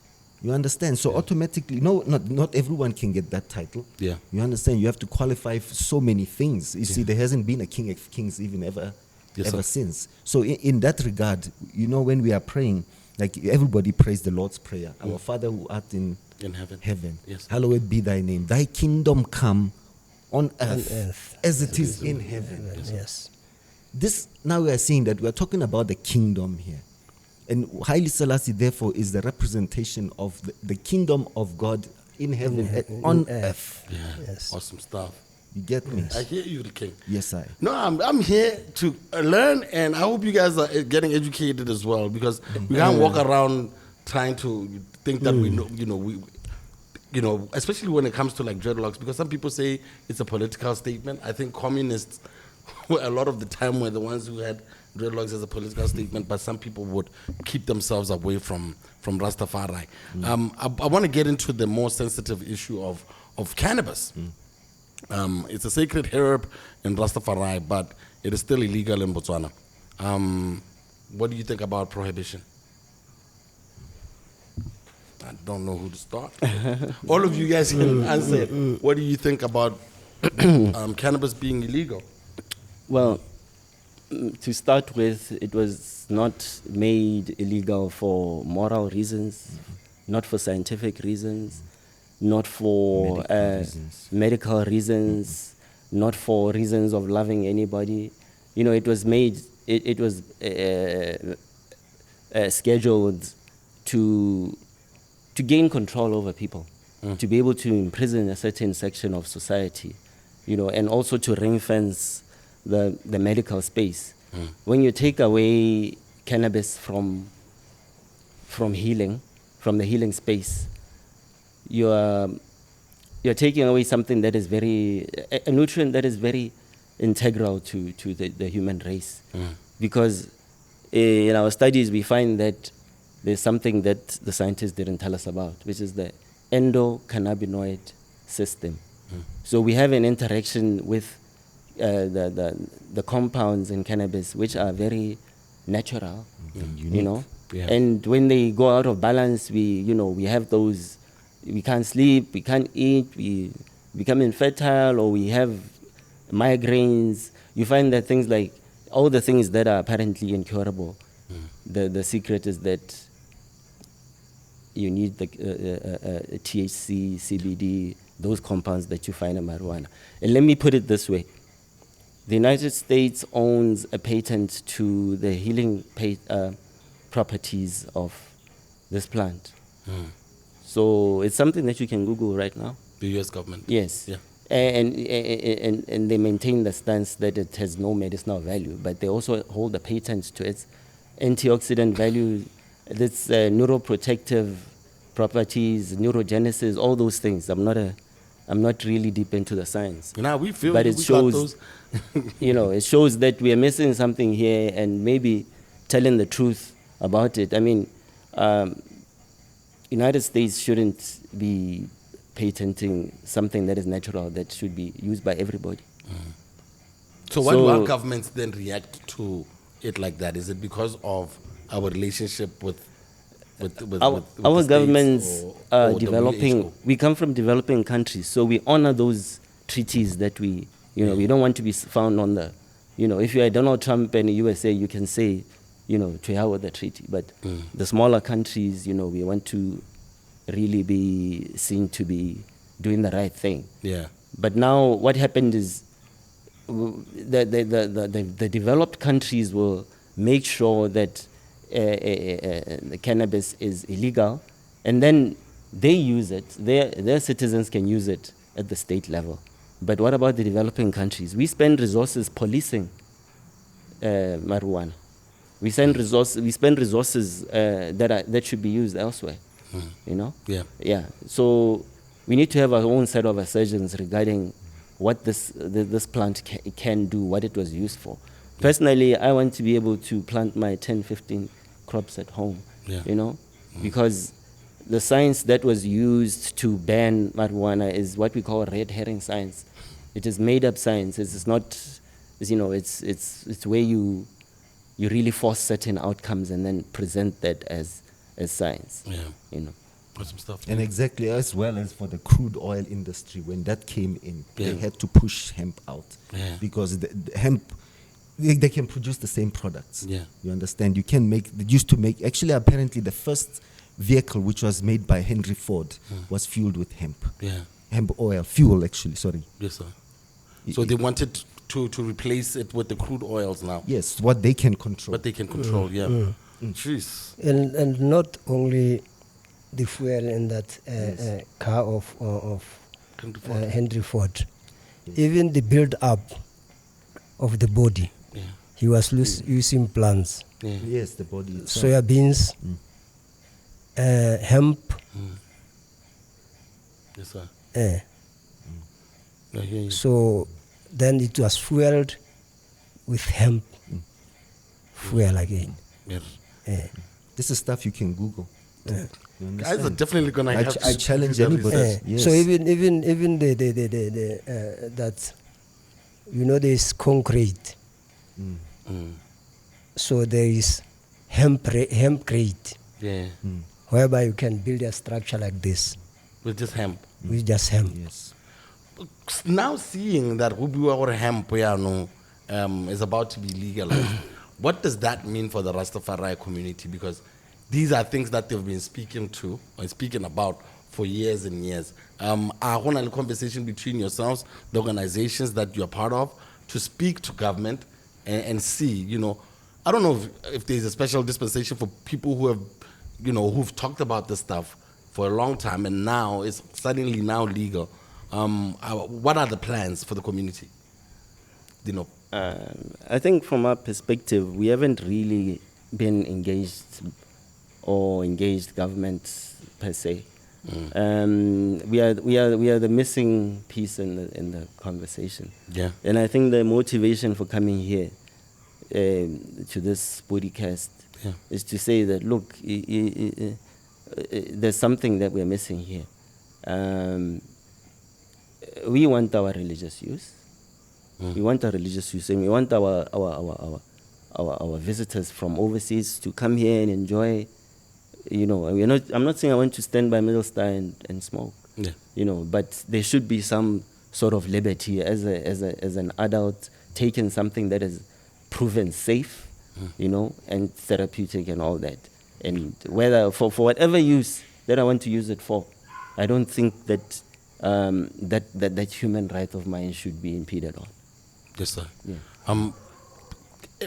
You understand? So automatically, not everyone can get that title. Yeah. You understand? You have to qualify for so many things. You see, there hasn't been a king of kings even ever since. So in that regard, you know, when we are praying, like everybody prays the Lord's Prayer. Our Father who art in heaven. Yes. Hallowed be thy name. Thy kingdom come on earth, as it is in heaven. Yes. This, now we are seeing that we are talking about the kingdom here. And Haile Selassie, therefore, is the representation of the kingdom of God in heaven, on earth. Yeah. Yes. Awesome stuff. You get me? I hear you, the king. Yes, I. No, I'm here to learn, and I hope you guys are getting educated as well, because we can't walk around trying to think that we know, especially when it comes to like dreadlocks, because some people say it's a political statement. I think communists, a lot of the time, were the ones who had dreadlocks as a political statement, but some people would keep themselves away from Rastafari. I want to get into the more sensitive issue of cannabis. It's a sacred herb in Rastafari, but it is still illegal in Botswana. What do you think about prohibition? I don't know who to start. All of you guys can answer. What do you think about cannabis being illegal? Well, to start with, it was not made illegal for moral reasons, not for scientific reasons, not for medical reasons, not for reasons of loving anybody. You know, it was made, it was scheduled to gain control over people, to be able to imprison a certain section of society, you know, and also to ring fence the medical space. When you take away cannabis from healing, from the healing space, you're taking away something that is a nutrient that is very integral to the human race. Because in our studies we find that there's something that the scientists didn't tell us about, which is the endocannabinoid system. So we have an interaction with the compounds in cannabis, which are very natural, you know. Yeah. And when they go out of balance, we have those. We can't sleep, we can't eat, we become infertile, or we have migraines. You find that things like all the things that are apparently incurable. The secret is that you need the THC, CBD, those compounds that you find in marijuana. And let me put it this way. The United States owns a patent to the healing properties of this plant. So it's something that you can Google right now. The U.S. government? Yes. Yeah. And they maintain the stance that it has no medicinal value, but they also hold a patent to its antioxidant value, its neuroprotective properties, neurogenesis, all those things. I'm not really deep into the science. We feel, but it shows, it shows that we are missing something here, and maybe telling the truth about it. I mean, United States shouldn't be patenting something that is natural that should be used by everybody. So why do our governments then react to it like that? Is it because of our relationship with our the governments states are or developing. WHO? We come from developing countries, so we honor those treaties that we don't want to be found on the, if you are Donald Trump and the USA, you can say, to hell with the treaty. But the smaller countries, we want to really be seen to be doing the right thing. Yeah. But now what happened is the developed countries will make sure that the cannabis is illegal, and then they use it. Their citizens can use it at the state level. But what about the developing countries? We spend resources policing marijuana. We spend resources that should be used elsewhere. Yeah. So we need to have our own set of assertions regarding what this plant can do, what it was used for. Personally, I want to be able to plant my 10, 15 crops at home, because the science that was used to ban marijuana is what we call red herring science. It is made up science. It's not, it's where you really force certain outcomes and then present that as science. Yeah. Some stuff. And exactly as well as for the crude oil industry, when that came in, they had to push hemp out because the hemp, they can produce the same products. Yeah. You understand? You can make, they used to make, actually apparently the first vehicle which was made by Henry Ford was fueled with hemp. Yeah. Hemp oil, fuel actually, sorry. Yes, sir. So they wanted to replace it with the crude oils now. Yes, what they can control. What they can control, Jeez. And not only the fuel in that car of Henry Ford. Yes. Even the build-up of the body. Yeah. He was using plants. Yeah. Yes, the body itself. Soya beans, hemp. Yes, sir. I hear you. So then it was fueled with hemp fuel again. Yes. This is stuff you can Google. Guys are definitely gonna have I to challenge do anybody. research. Yes. So even the that there is concrete. So there is hemp crate, Yeah. whereby you can build a structure like this With just hemp. with just hemp. Yes. Now seeing that Rubiwa or hemp is about to be legalized, what does that mean for the Rastafari community? Because these are things that they've been speaking about for years and years. I want a conversation between yourselves, the organizations that you're part of, to speak to government and see, I don't know if there's a special dispensation for people who have, who've talked about this stuff for a long time and now it's suddenly now legal. What are the plans for the community? I think from our perspective, we haven't really been engaged government per se. We are the missing piece in the conversation. Yeah. And I think the motivation for coming here to this Podicast is to say that, look, there's something that we're missing here. We want our religious use. We want our religious use, and we want our visitors from overseas to come here and enjoy. I'm not saying I want to stand by Middle Star and smoke. Yeah. But there should be some sort of liberty as an adult taking something that is proven safe, and therapeutic and all that. And whether for whatever use that I want to use it for, I don't think that that human right of mine should be impeded on. Yes, sir. Yeah.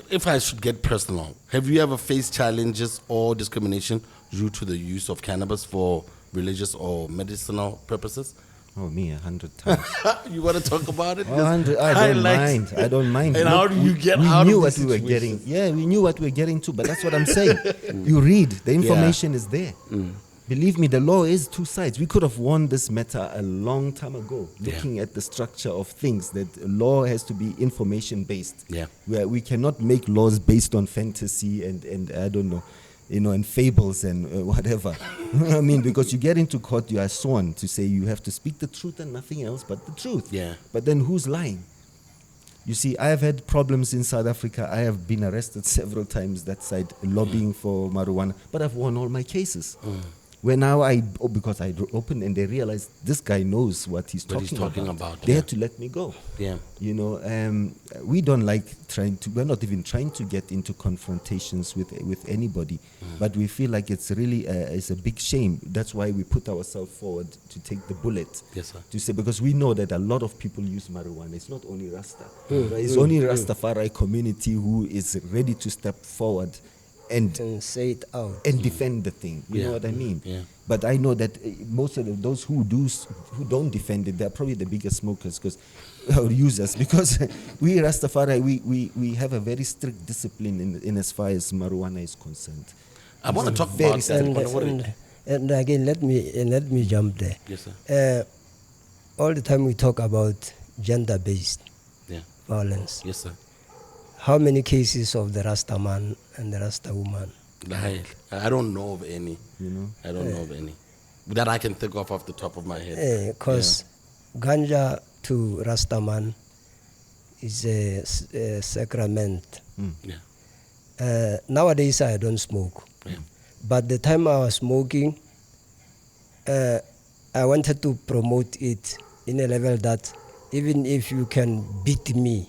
If I should get personal, have you ever faced challenges or discrimination due to the use of cannabis for religious or medicinal purposes? Oh, me 100 times. You want to talk about it? 100. I don't mind. And how do you get we out knew of what these we were getting. situations? Yeah, we knew what we were getting to, but that's what I'm saying. You read, the information is there. Believe me, the law is two sides. We could have won this matter a long time ago, looking at the structure of things, that law has to be information based. Yeah. Where we cannot make laws based on fantasy and I don't know. and fables and whatever. I mean, because you get into court, you are sworn to say you have to speak the truth and nothing else but the truth. Yeah. But then who's lying? You see, I have had problems in South Africa. I have been arrested several times that side lobbying for marijuana, but I've won all my cases. Where now because I opened and they realized this guy knows what he's talking about. They had to let me go. Yeah. We don't like we're not even trying to get into confrontations with anybody, but we feel like it's really it's a big shame. That's why we put ourselves forward to take the bullet. Yes, sir. To say, because we know that a lot of people use marijuana. It's not only Rasta. It's only Rastafari community who is ready to step forward and say it out and defend the thing. You know what I mean? Yeah. But I know that most of those who don't defend it, they're probably the biggest smokers or users, because we Rastafari, we have a very strict discipline in as far as marijuana is concerned. I want to talk about that. And again, let me jump there. Yes, sir. All the time we talk about gender-based violence. Yes, sir. How many cases of the Rasta man and the Rasta woman? I don't know of any. I don't know of any that I can think of off the top of my head. Because ganja to Rasta man is a sacrament. Nowadays I don't smoke. But the time I was smoking, I wanted to promote it in a level that even if you can beat me,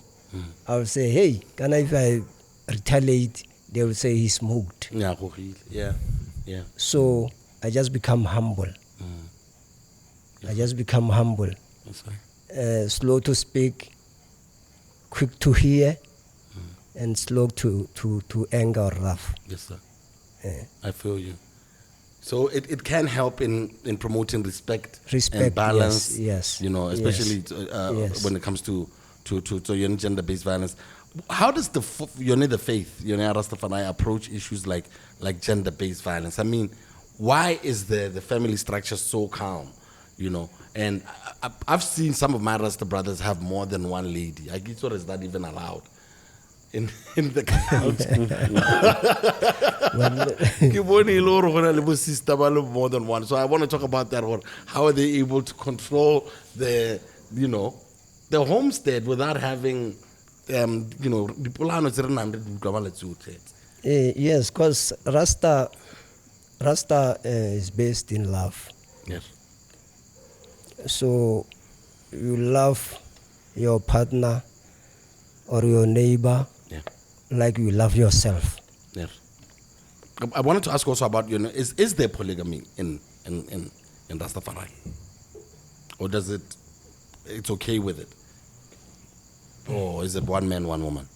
I will say, hey, if I retaliate, they will say he smoked. Yeah. So I just become humble. That's right. Slow to speak, quick to hear, and slow to anger or wrath. Yes, sir. I feel you. So it can help in promoting respect and balance. Yes. Especially when it comes to gender-based violence. How does the faith, Rastafari, approach issues like gender-based violence? I mean, why is the family structure so calm? And I've seen some of my Rasta brothers have more than one lady. I guess, or is that even allowed in the country? More than one. So I want to talk about that. How are they able to control the homestead without having, yes, because Rasta is based in love. Yes. So you love your partner or your neighbor like you love yourself. Yes. I wanted to ask also about, is there polygamy in Rastafari? Or it's okay with it? Or is it one man, one woman?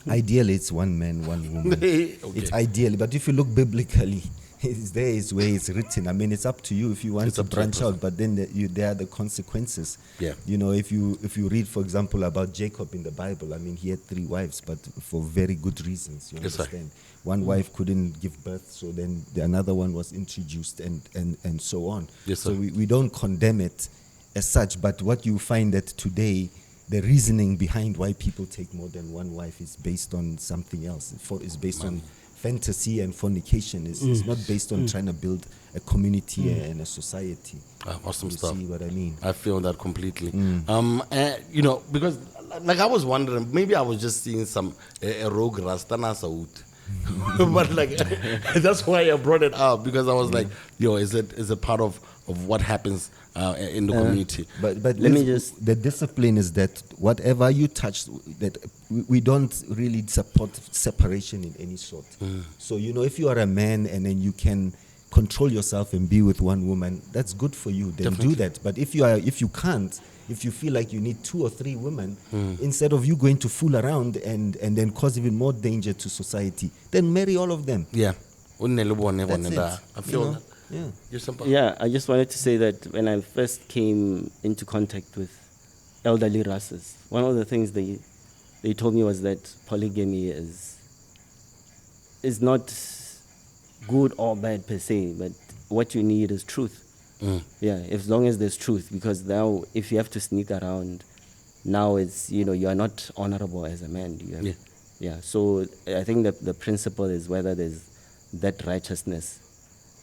Ideally, it's one man, one woman. Okay. It's ideally, but if you look biblically, there is where it's written. I mean, it's up to you if you want to branch out, but then there are the consequences. Yeah. If you read, for example, about Jacob in the Bible, I mean, he had 3 wives, but for very good reasons. You understand? One wife couldn't give birth, so then another one was introduced, and so on. Yes, sir. So we don't condemn it as such, but what you find that today, the reasoning behind why people take more than one wife is based on something else. It's based on fantasy and fornication. It's not based on trying to build a community and a society. Awesome you stuff. See what I mean? I feel that completely. Because like I was wondering, maybe I was just seeing a rogue Rastana Saud. But that's why I brought it up, because I was like, is it part of what happens in the community? But the discipline is that whatever you touch, that we don't really support separation in any sort. So if you are a man and then you can control yourself and be with one woman, that's good for you. Then do that. But if you can't, if you feel like you need 2 or 3 women, instead of you going to fool around and then cause even more danger to society, then marry all of them. Yeah. That's it. I feel that. Yeah. Yeah, I just wanted to say that when I first came into contact with elderly Rastas, one of the things they told me was that polygamy is not good or bad per se, but what you need is truth. Yeah, as long as there's truth, because now if you have to sneak around, now it's, you are not honorable as a man. So I think that the principle is whether there's that righteousness,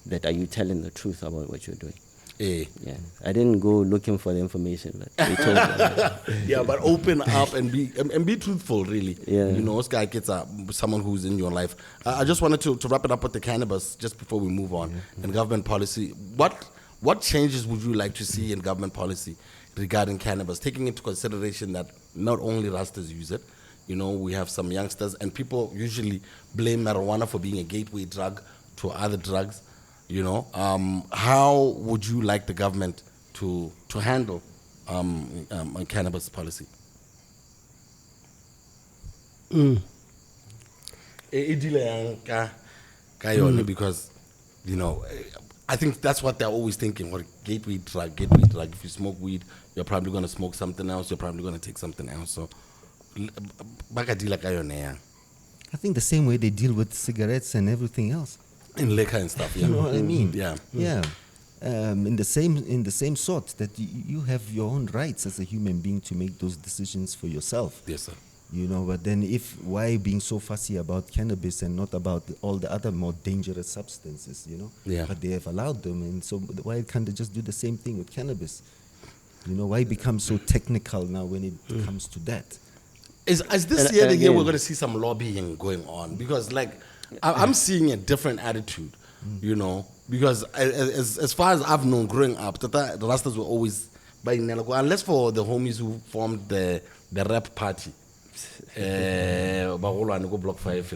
that are you telling the truth about what you're doing? Yeah. Yeah, I didn't go looking for the information, but they told me. Yeah, but open up and be truthful, really. Yeah. You know, this guy gets someone who's in your life. I just wanted to wrap it up with the cannabis just before we move on and government policy. What changes would you like to see in government policy regarding cannabis, taking into consideration that not only Rastas use it, you know, we have some youngsters, and people usually blame marijuana for being a gateway drug to other drugs. You know, how would you like the government to handle cannabis policy? Because, you know, I think that's what they're always thinking. What gateway drug. If you smoke weed, you're probably going to smoke something else. You're probably going to take something else. So, I think the same way they deal with cigarettes and everything else. In liquor and stuff, yeah. You know what I mean? Yeah. Yeah. In the same sort that you have your own rights as a human being to make those decisions for yourself. Yes, sir. You know, but then why being so fussy about cannabis and not about all the other more dangerous substances, you know? Yeah. But they have allowed them, and so why can't they just do the same thing with cannabis? You know, why become so technical now when it comes to that? Is this year the year we're going to see some lobbying going on? Because, like, I'm seeing a different attitude, you know, because as far as I've known growing up, the Rastas were always buying Nelako, unless for the homies who formed the rap party. Block 5.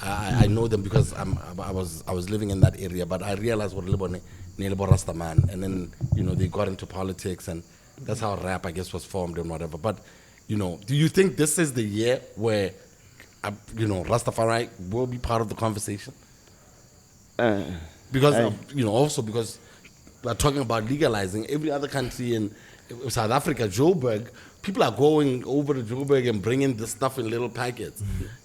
I know them because I was living in that area, but I realized what Rasta man, and then, you know, they got into politics, and that's how rap, I guess, was formed and whatever. But, you know, do you think this is the year where, you know, Rastafari will be part of the conversation? Because, you know, also because we're talking about legalizing. Every other country in South Africa, Joburg, people are going over to Joburg and bringing this stuff in little packets.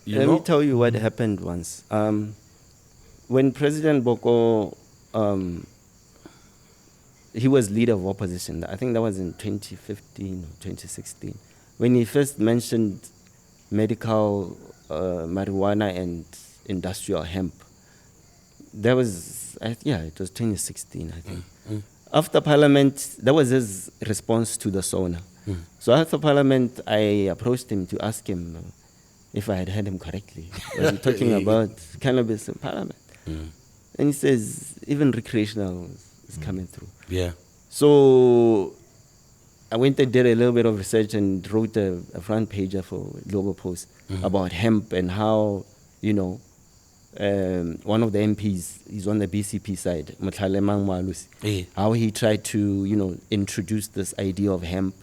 Let me tell you what happened once. When President Boko, he was leader of opposition. I think that was in 2015 or 2016. When he first mentioned medical marijuana and industrial hemp, it was 2016, I think. After Parliament, that was his response to the SONA. So after Parliament, I approached him to ask him if I had heard him correctly. Was he talking about cannabis in Parliament? And he says, even recreational is coming through. Yeah. So I went and did a little bit of research and wrote a front pager for Global Post about hemp and how, you know, one of the MPs, he's on the BCP side, how he tried to, you know, introduce this idea of hemp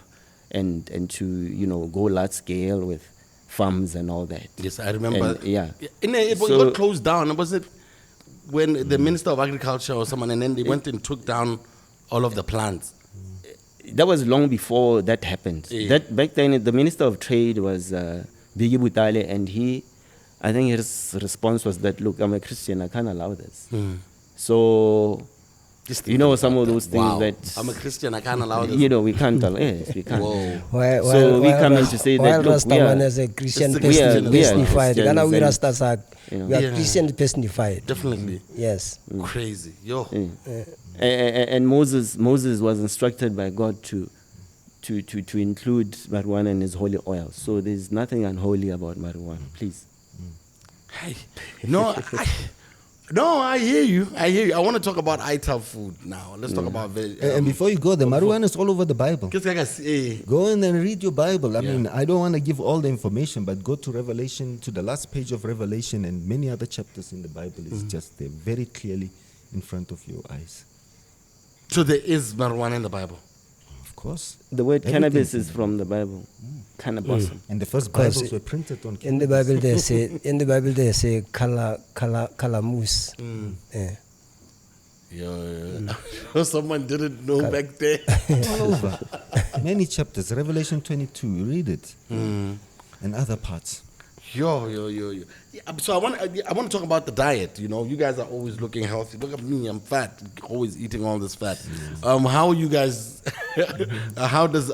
and to, you know, go large scale with farms and all that. Yes, I remember. And, it got closed down. Was it when the Minister of Agriculture or someone, and then they went and took down all of the plants? That was long before that happened. That back then, the Minister of Trade was Bigi Butale, and I think his response was that, look, I'm a Christian, I can't allow this. So, you know, some of those things that... I'm a Christian, I can't allow this. You know, we can't allow, yes, we can't. So we come in to say that, look, we are... as a Christian personified. We are Christian personified. Definitely. Yes. Crazy. Yo. And Moses was instructed by God to include marijuana in his holy oil. So there's nothing unholy about marijuana, please. Hey, I hear you. I want to talk about ITAL food now. Let's talk about and before you go, the marijuana is all over the Bible. Go in and read your Bible. I mean, I don't want to give all the information, but go to Revelation, to the last page of Revelation, and many other chapters in the Bible is just there, very clearly in front of your eyes. So there is marijuana in the Bible? Of course. The word cannabis is from the Bible. Cannabis. And the first Bibles were printed on cannabis. In the Bible they say calamus. Someone didn't know back there. All over. Many chapters. Revelation 22, you read it. And other parts. Yo. Yeah, so I want to talk about the diet. You know, you guys are always looking healthy. Look at me, I'm fat, always eating all this fat. How are you guys? How does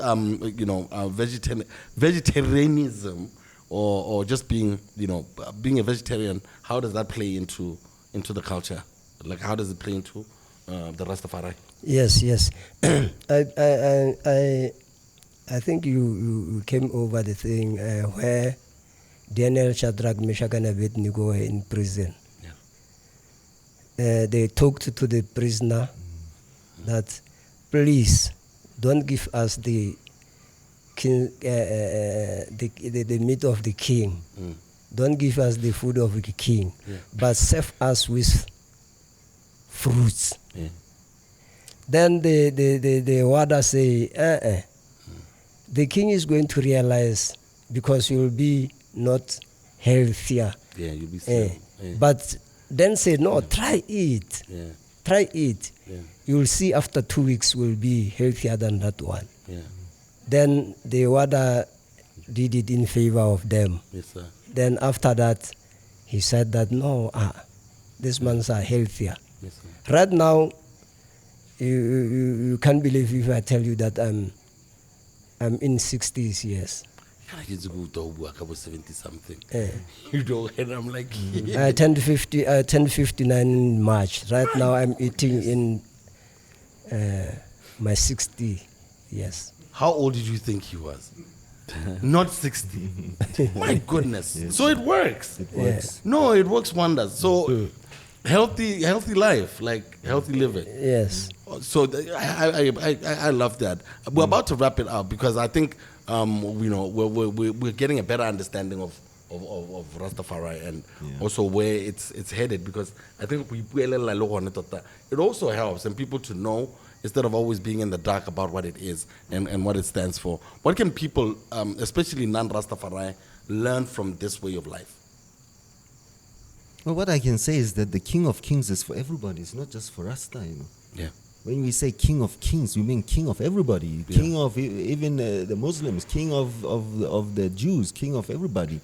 vegetarianism or just being a vegetarian? How does that play into into the culture? Like, how does it play into the Rastafari? Yes. I think you came over the thing where Daniel, Shadrach, Meshach, and Abednego were in prison. Yeah. They talked to the prisoner that, please, don't give us the king, the meat of the king. Don't give us the food of the king, but serve us with fruits. Yeah. Then the warder say, the king is going to realize, because you will be not healthier. Yeah, you'll be sick. But then say, no, try it. Yeah. Try it. Yeah. You will see after 2 weeks will be healthier than that one. Yeah. Then the warder did it in favor of them. Yes, sir. Then after that, he said that, no, these ones are healthier. Yes, sir. Right now, you can't believe if I tell you that I'm in 60s years. It's good to work about 70 something. Eh. You know, and I'm like, I turned 59 in March. Right now, I'm eating in my 60 years. how old did you think he was? Not 60. My goodness. Yes. So it works. It works. No, it works wonders. So healthy life, like healthy living. Yes. So I love that. We're about to wrap it up because I think we're getting a better understanding of Rastafari and also where it's headed, because I think it also helps and people to know, instead of always being in the dark about what it is and what it stands for. What can people, especially non-Rastafari, learn from this way of life? Well, what I can say is that the King of Kings is for everybody. It's not just for Rasta, Yeah. When we say King of Kings, we mean King of everybody. Yeah. King of even the Muslims, King of the Jews, King of everybody.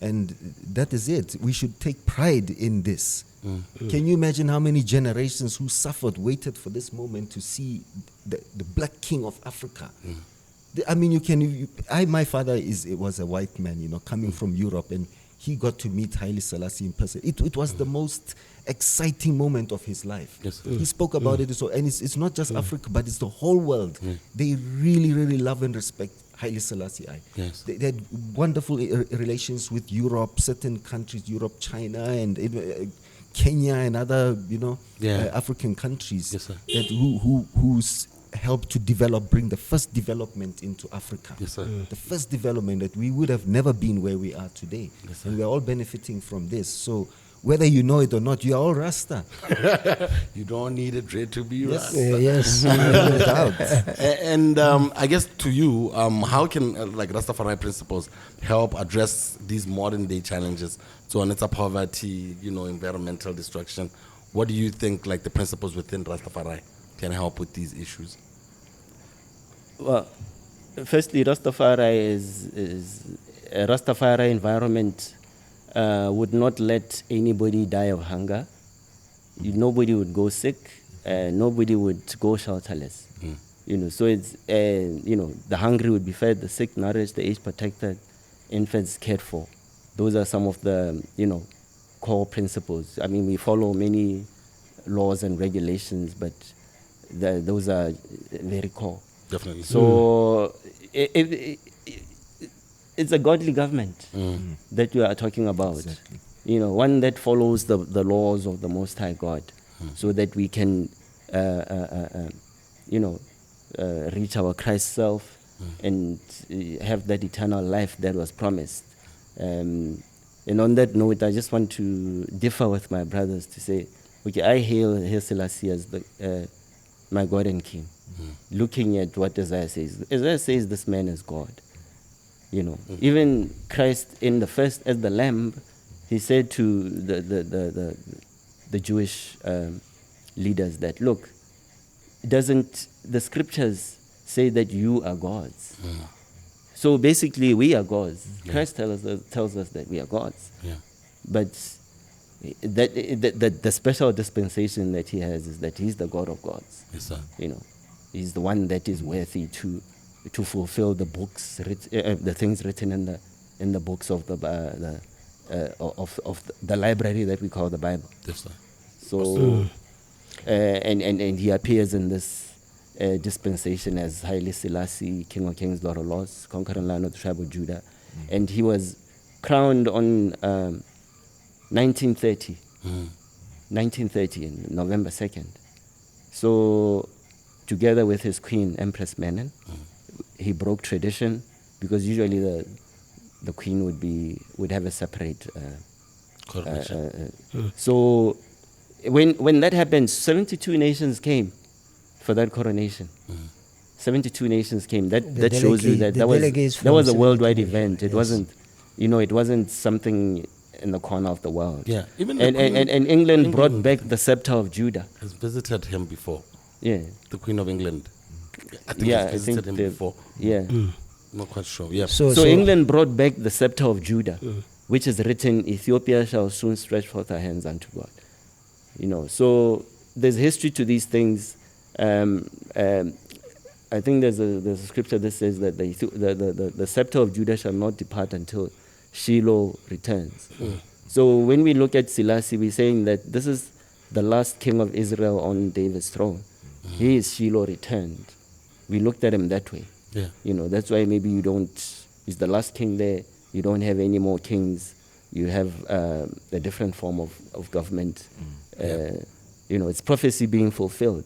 And that is it. We should take pride in this. Can you imagine how many generations who suffered, waited for this moment to see the Black King of Africa? I mean, my father was a white man, coming from Europe, and he got to meet Haile Selassie in person. It was the most exciting moment of his life. Yes. He spoke about it, and it's not just Africa, but it's the whole world. They really, really love and respect Haile Selassie. Yes. They had wonderful relations with Europe, certain countries, Europe, China, and Kenya and other, African countries. Yes, sir. That who's helped to bring the first development into Africa. Yes, sir. The first development that we would have never been where we are today. Yes, sir. And we are all benefiting from this. So whether you know it or not, you are all Rasta. You don't need a dread to be Yes. Rasta. Yes. No doubt. And I guess to you, how can Rastafari principles help address these modern day challenges? So on it's poverty, environmental destruction. What do you think the principles within Rastafari can help with these issues? Well, firstly, Rastafari is a Rastafari environment would not let anybody die of hunger. Nobody would go sick. Nobody would go shelterless. So it's the hungry would be fed, the sick nourished, the aged protected, infants cared for. Those are some of the core principles. I mean, we follow many laws and regulations, but those are very core. Definitely. So it's a godly government that we are talking about. Exactly. One that follows the laws of the Most High God, so that we can, reach our Christ self and have that eternal life that was promised. And on that note, I just want to differ with my brothers to say, okay, I hail Selassie as my God and King. Looking at what Isaiah says this man is God. Even Christ in the first as the Lamb, he said to the Jewish leaders that, look, doesn't the scriptures say that you are gods? So basically, we are gods. Christ tells us that we are gods. Yeah. But the special dispensation that he has is that he's the God of gods. Yes, sir. He's the one that is worthy to fulfill the books, the things written in the books of the of the library that we call the Bible. Yes, sir. So, and he appears in this dispensation as Haile Selassie, King of Kings, Lord of Lords, conquering land of the tribe of Judah. And he was crowned on 1930, 1930, in November 2nd. So, together with his queen, Empress Menen, he broke tradition, because usually the queen would have a separate Coronation. So when that happened, 72 nations came for that coronation. 72 nations came. That shows you that that was a worldwide event. It wasn't, it wasn't something in the corner of the world. Yeah, even and England brought back the scepter of Judah. Has visited him before. Yeah. The Queen of England. I think Yeah, has visited him before. Yeah. Not quite sure. Yeah. So England brought back the scepter of Judah, which is written, Ethiopia shall soon stretch forth her hands unto God. So there's history to these things. I think there's a scripture that says that the scepter of Judah shall not depart until Shiloh returns. So when we look at Selassie, we're saying that this is the last king of Israel on David's throne. He is Shiloh returned. We looked at him that way. Yeah. That's why maybe he's the last king there. You don't have any more kings. You have a different form of government. It's prophecy being fulfilled.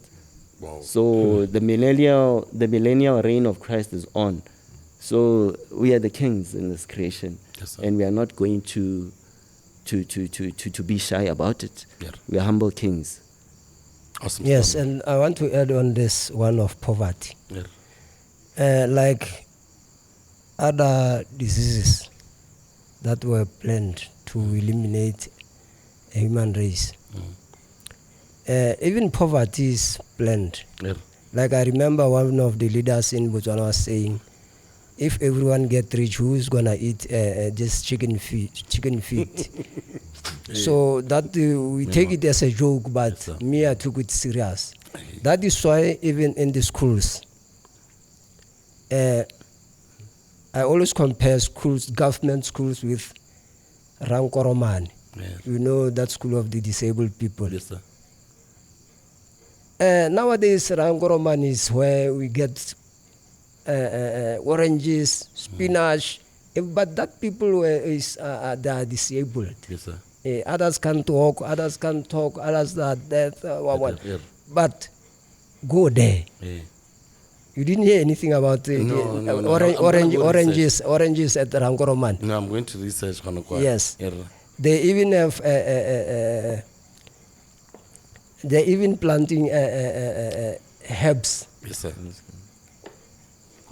Wow. So the millennial reign of Christ is on. So we are the kings in this creation. Yes, sir. And we are not going to be shy about it. Yeah. We are humble kings. Awesome. Yes, stuff. and I want to add on this one of poverty. Yeah. Like other diseases that were planned to eliminate a human race. Even poverty is planned. Yeah. Like I remember one of the leaders in Botswana was saying, if everyone get rich, who's gonna eat just chicken feet? So that we take it as a joke, but me, I took it serious. That is why even in the schools, I always compare schools, government schools, with Rankoromani. Yeah. That school of the disabled people. Yes, sir. Nowadays, Rankoromani is where we get oranges, spinach, but that people they are disabled. Yes, sir. Others can talk, others can't talk, others are deaf. Yeah. But go there. Yeah. You didn't hear anything about oranges at Rankoromani. No, I'm going to research. Yes. Yeah. They even have they're even planting herbs Yes, sir.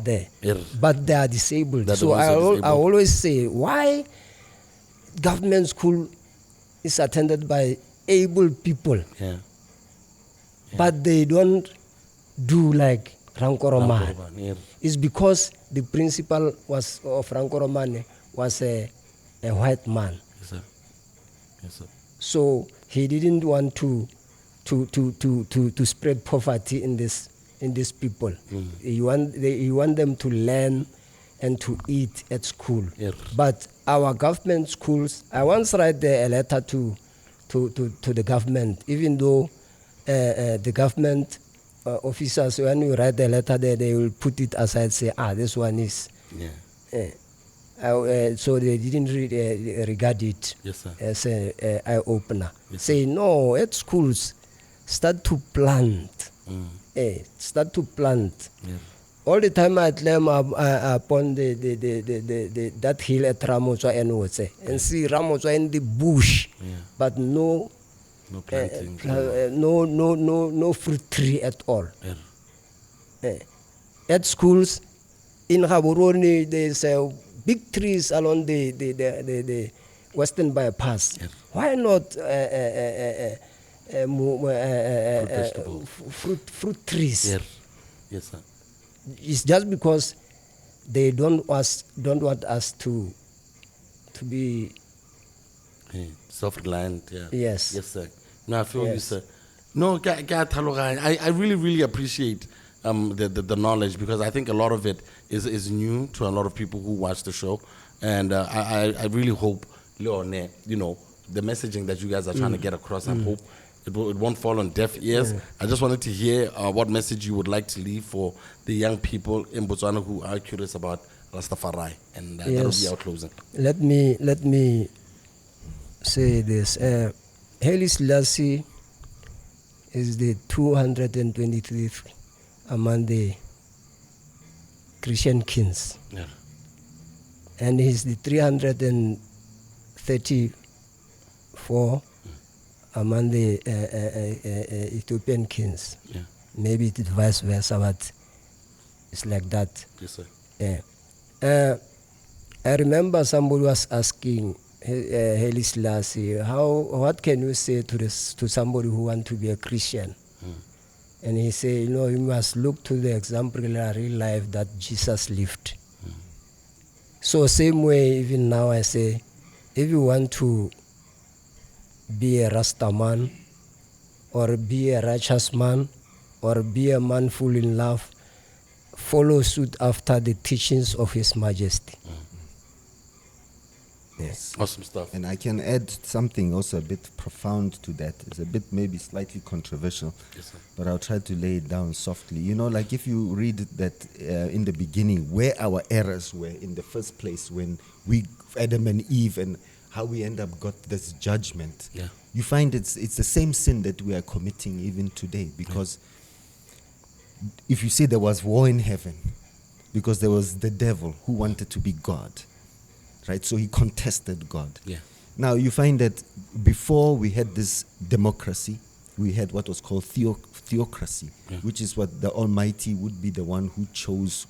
there. Yeah. But they are disabled. They're the So ones I that are disabled. always say, why government school is attended by able people, Yeah. but they don't do like Rankoromani? Yeah. It's because the principal of Rankoromani was a white man. Yes, sir. Yes, sir. So he didn't want to spread poverty in these people. He want them to learn and to eat at school. Yeah. But our government schools, I once write a letter to the government, even though the government officers, when you write the letter there, they will put it aside, say, this one is. Yeah. So they didn't regard it Yes, sir. as an eye-opener. Yes, Say, no, at schools, start to plant. Start to plant. Yeah. All the time I climb upon that hill at Ramotswa and see Ramotswa in the bush, but no planting. no fruit tree at all. Yeah. At schools, in Gaborone, there's big trees along the Western Bypass. Yeah. Why not fruit trees? Yeah. Yes, sir. It's just because they don't want us to be. Self-reliant. Yeah. Yes. Yes, sir. No, I feel you, Yes. sir. No, I really, really appreciate the knowledge, because I think a lot of it is new to a lot of people who watch the show, and I really hope Leone, the messaging that you guys are trying to get across. I hope it won't fall on deaf ears. I just wanted to hear what message you would like to leave for the young people in Botswana who are curious about Rastafari, and that will be our closing. Let me say this. Haile Selassie is the 223rd among the Christian kings. Yeah. And he's the 334 among the Ethiopian kings. Yeah. Maybe it's vice versa, but it's like that. Yes, sir. Yeah. I remember somebody was asking Haile Selassie, what can you say to somebody who wants to be a Christian? And he said, you must look to the exemplary life that Jesus lived. So same way, even now I say, if you want to be a Rasta man, or be a righteous man, or be a man full in love, follow suit after the teachings of His Majesty. Yes. Awesome stuff. And I can add something also a bit profound to that. It's a bit maybe slightly controversial, Yes, sir. but I'll try to lay it down softly. Like if you read that in the beginning, where our errors were in the first place when we, Adam and Eve, and how we end up got this judgment, Yeah. you find it's the same sin that we are committing even today. Because if you say there was war in heaven, because there was the devil who wanted to be God, right? So he contested God. Yeah. Now you find that before we had this democracy, we had what was called theocracy, which is what the Almighty would be the one who chose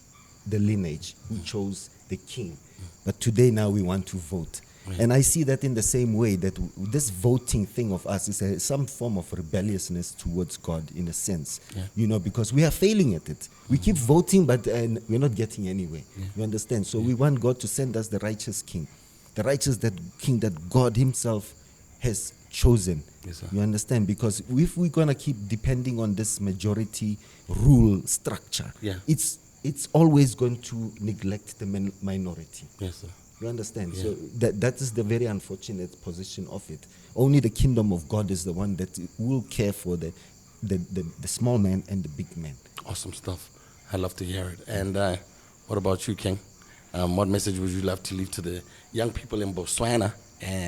the lineage, who chose the king. But today now we want to vote. And I see that in the same way that this voting thing of us is some form of rebelliousness towards God in a sense, because we are failing at it. We keep voting, but we're not getting anywhere. You understand? So we want God to send us the righteous king, king that God Himself has chosen. Yes, sir. You understand? Because if we're going to keep depending on this majority rule structure, it's always going to neglect the minority. Yes, sir. You understand? So that is the very unfortunate position of it. Only the kingdom of God is the one that will care for the small man and the big man. Awesome stuff. I love to hear it. And what about you, King? What message would you love to leave to the young people in Botswana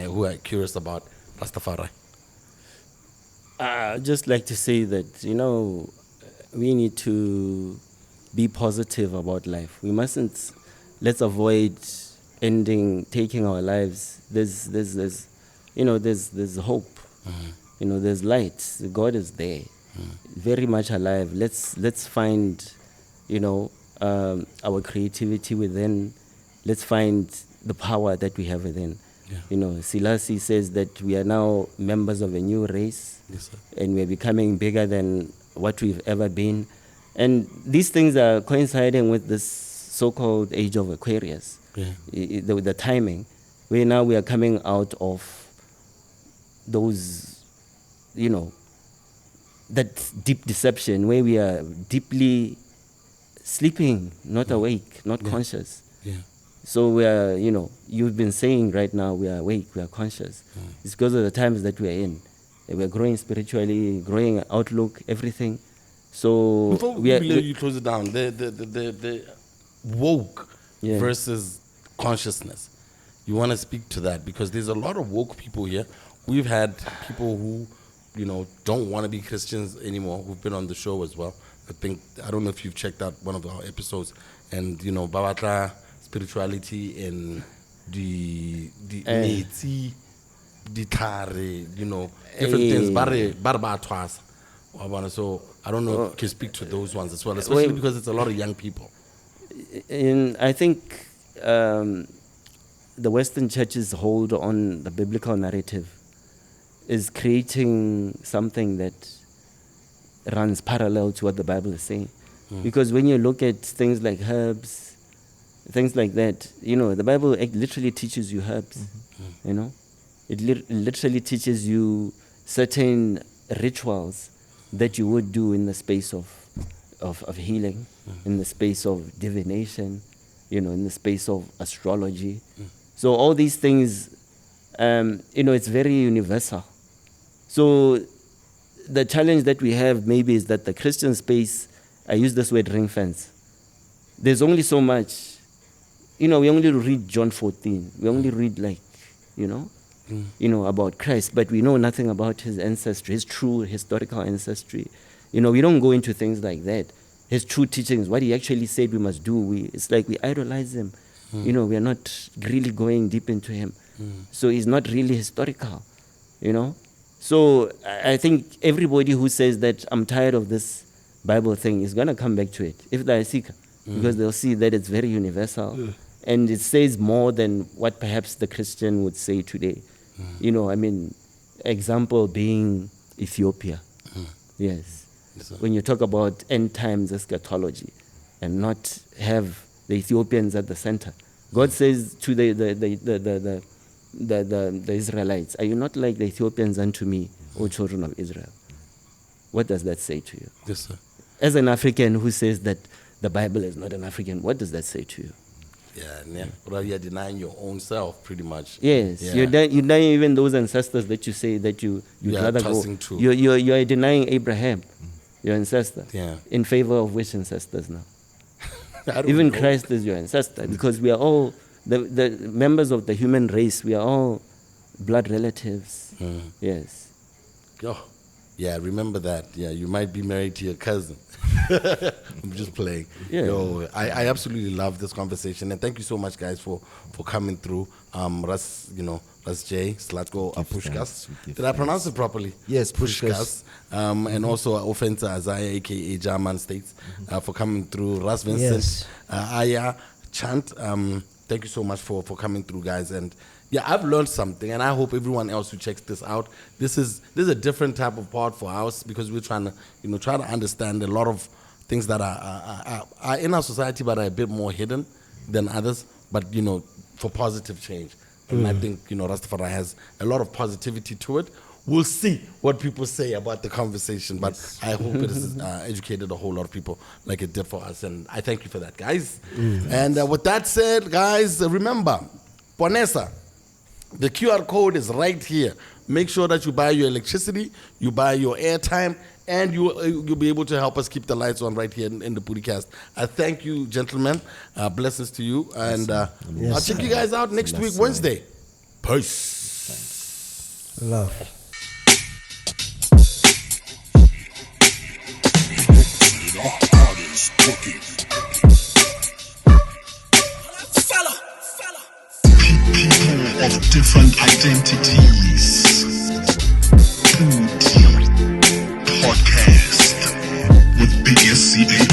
who are curious about Rastafari? I'd just like to say that, we need to be positive about life. We mustn't, let's avoid taking our lives. There's hope. There's light. God is there, very much alive. Let's find, our creativity within. Let's find the power that we have within. Selassie says that we are now members of a new race, and we're becoming bigger than what we've ever been. And these things are coinciding with this so-called age of Aquarius. The timing, where now we are coming out of those, that deep deception where we are deeply sleeping, not awake, not conscious. So we are, you've been saying right now we are awake, we are conscious. It's because of the times that we are in. We're growing spiritually, growing outlook, everything. So before you close it down, the woke versus consciousness. You want to speak to that because there's a lot of woke people here. We've had people who, don't want to be Christians anymore who've been on the show as well. I don't know if you've checked out one of our episodes, and Babata spirituality and the different things. So I don't know if you can speak to those ones as well, especially because it's a lot of young people. And I think the Western church's hold on the biblical narrative is creating something that runs parallel to what the Bible is saying. Because when you look at things like herbs, things like that, the Bible literally teaches you herbs. It literally teaches you certain rituals that you would do in the space of healing, in the space of divination, in the space of astrology. So all these things it's very universal. So the challenge that we have maybe is that the Christian space, I use this word ring fence. There's only so much. We only read John 14. We only read about Christ, but we know nothing about his ancestry, his true historical ancestry. We don't go into things like that. His true teachings, what he actually said we must do. It's like we idolize him. We are not really going deep into him. So he's not really historical, So I think everybody who says that I'm tired of this Bible thing is going to come back to it, if they're a seeker, because they'll see that it's very universal. And it says more than what perhaps the Christian would say today. Example being Ethiopia. Yes. When you talk about end times eschatology and not have the Ethiopians at the center. God says to the Israelites, are you not like the Ethiopians unto me, O children of Israel? What does that say to you? Yes, sir. As an African who says that the Bible is not an African, what does that say to you? Well, you're denying your own self, pretty much. Yes, you're denying even those ancestors that you say that you'd rather go. You're denying Abraham, your ancestor, in favor of which ancestors now? Even Christ is your ancestor, because we are all the members of the human race. We are all blood relatives. Yes. Yeah, remember that. Yeah, you might be married to your cousin. I'm just playing. Yeah. I absolutely love this conversation, and thank you so much, guys, for coming through. Ras J, Slatko Pushkas. Did I pronounce it properly? Yes, Pushkas. And also Offensa Azaya, aka German States, for coming through. Ras Vincent, Aya, Chant. Thank you so much for coming through, guys. And I've learned something, and I hope everyone else who checks this out. This is a different type of part for us, because we're trying to try to understand a lot of things that are in our society, but are a bit more hidden than others. But for positive change, and I think Rastafari has a lot of positivity to it. We'll see what people say about the conversation, but I hope it has educated a whole lot of people like it did for us, and I thank you for that, guys. And with that said, guys, remember, Ponesa, the QR code is right here. Make sure that you buy your electricity, you buy your airtime, and you'll be able to help us keep the lights on right here in the PODI-CAST. I thank you, gentlemen. Blessings to you. And I'll check you guys out next week, Wednesday. Peace. Love. Of different identities. PODI-CAST with Big SCA.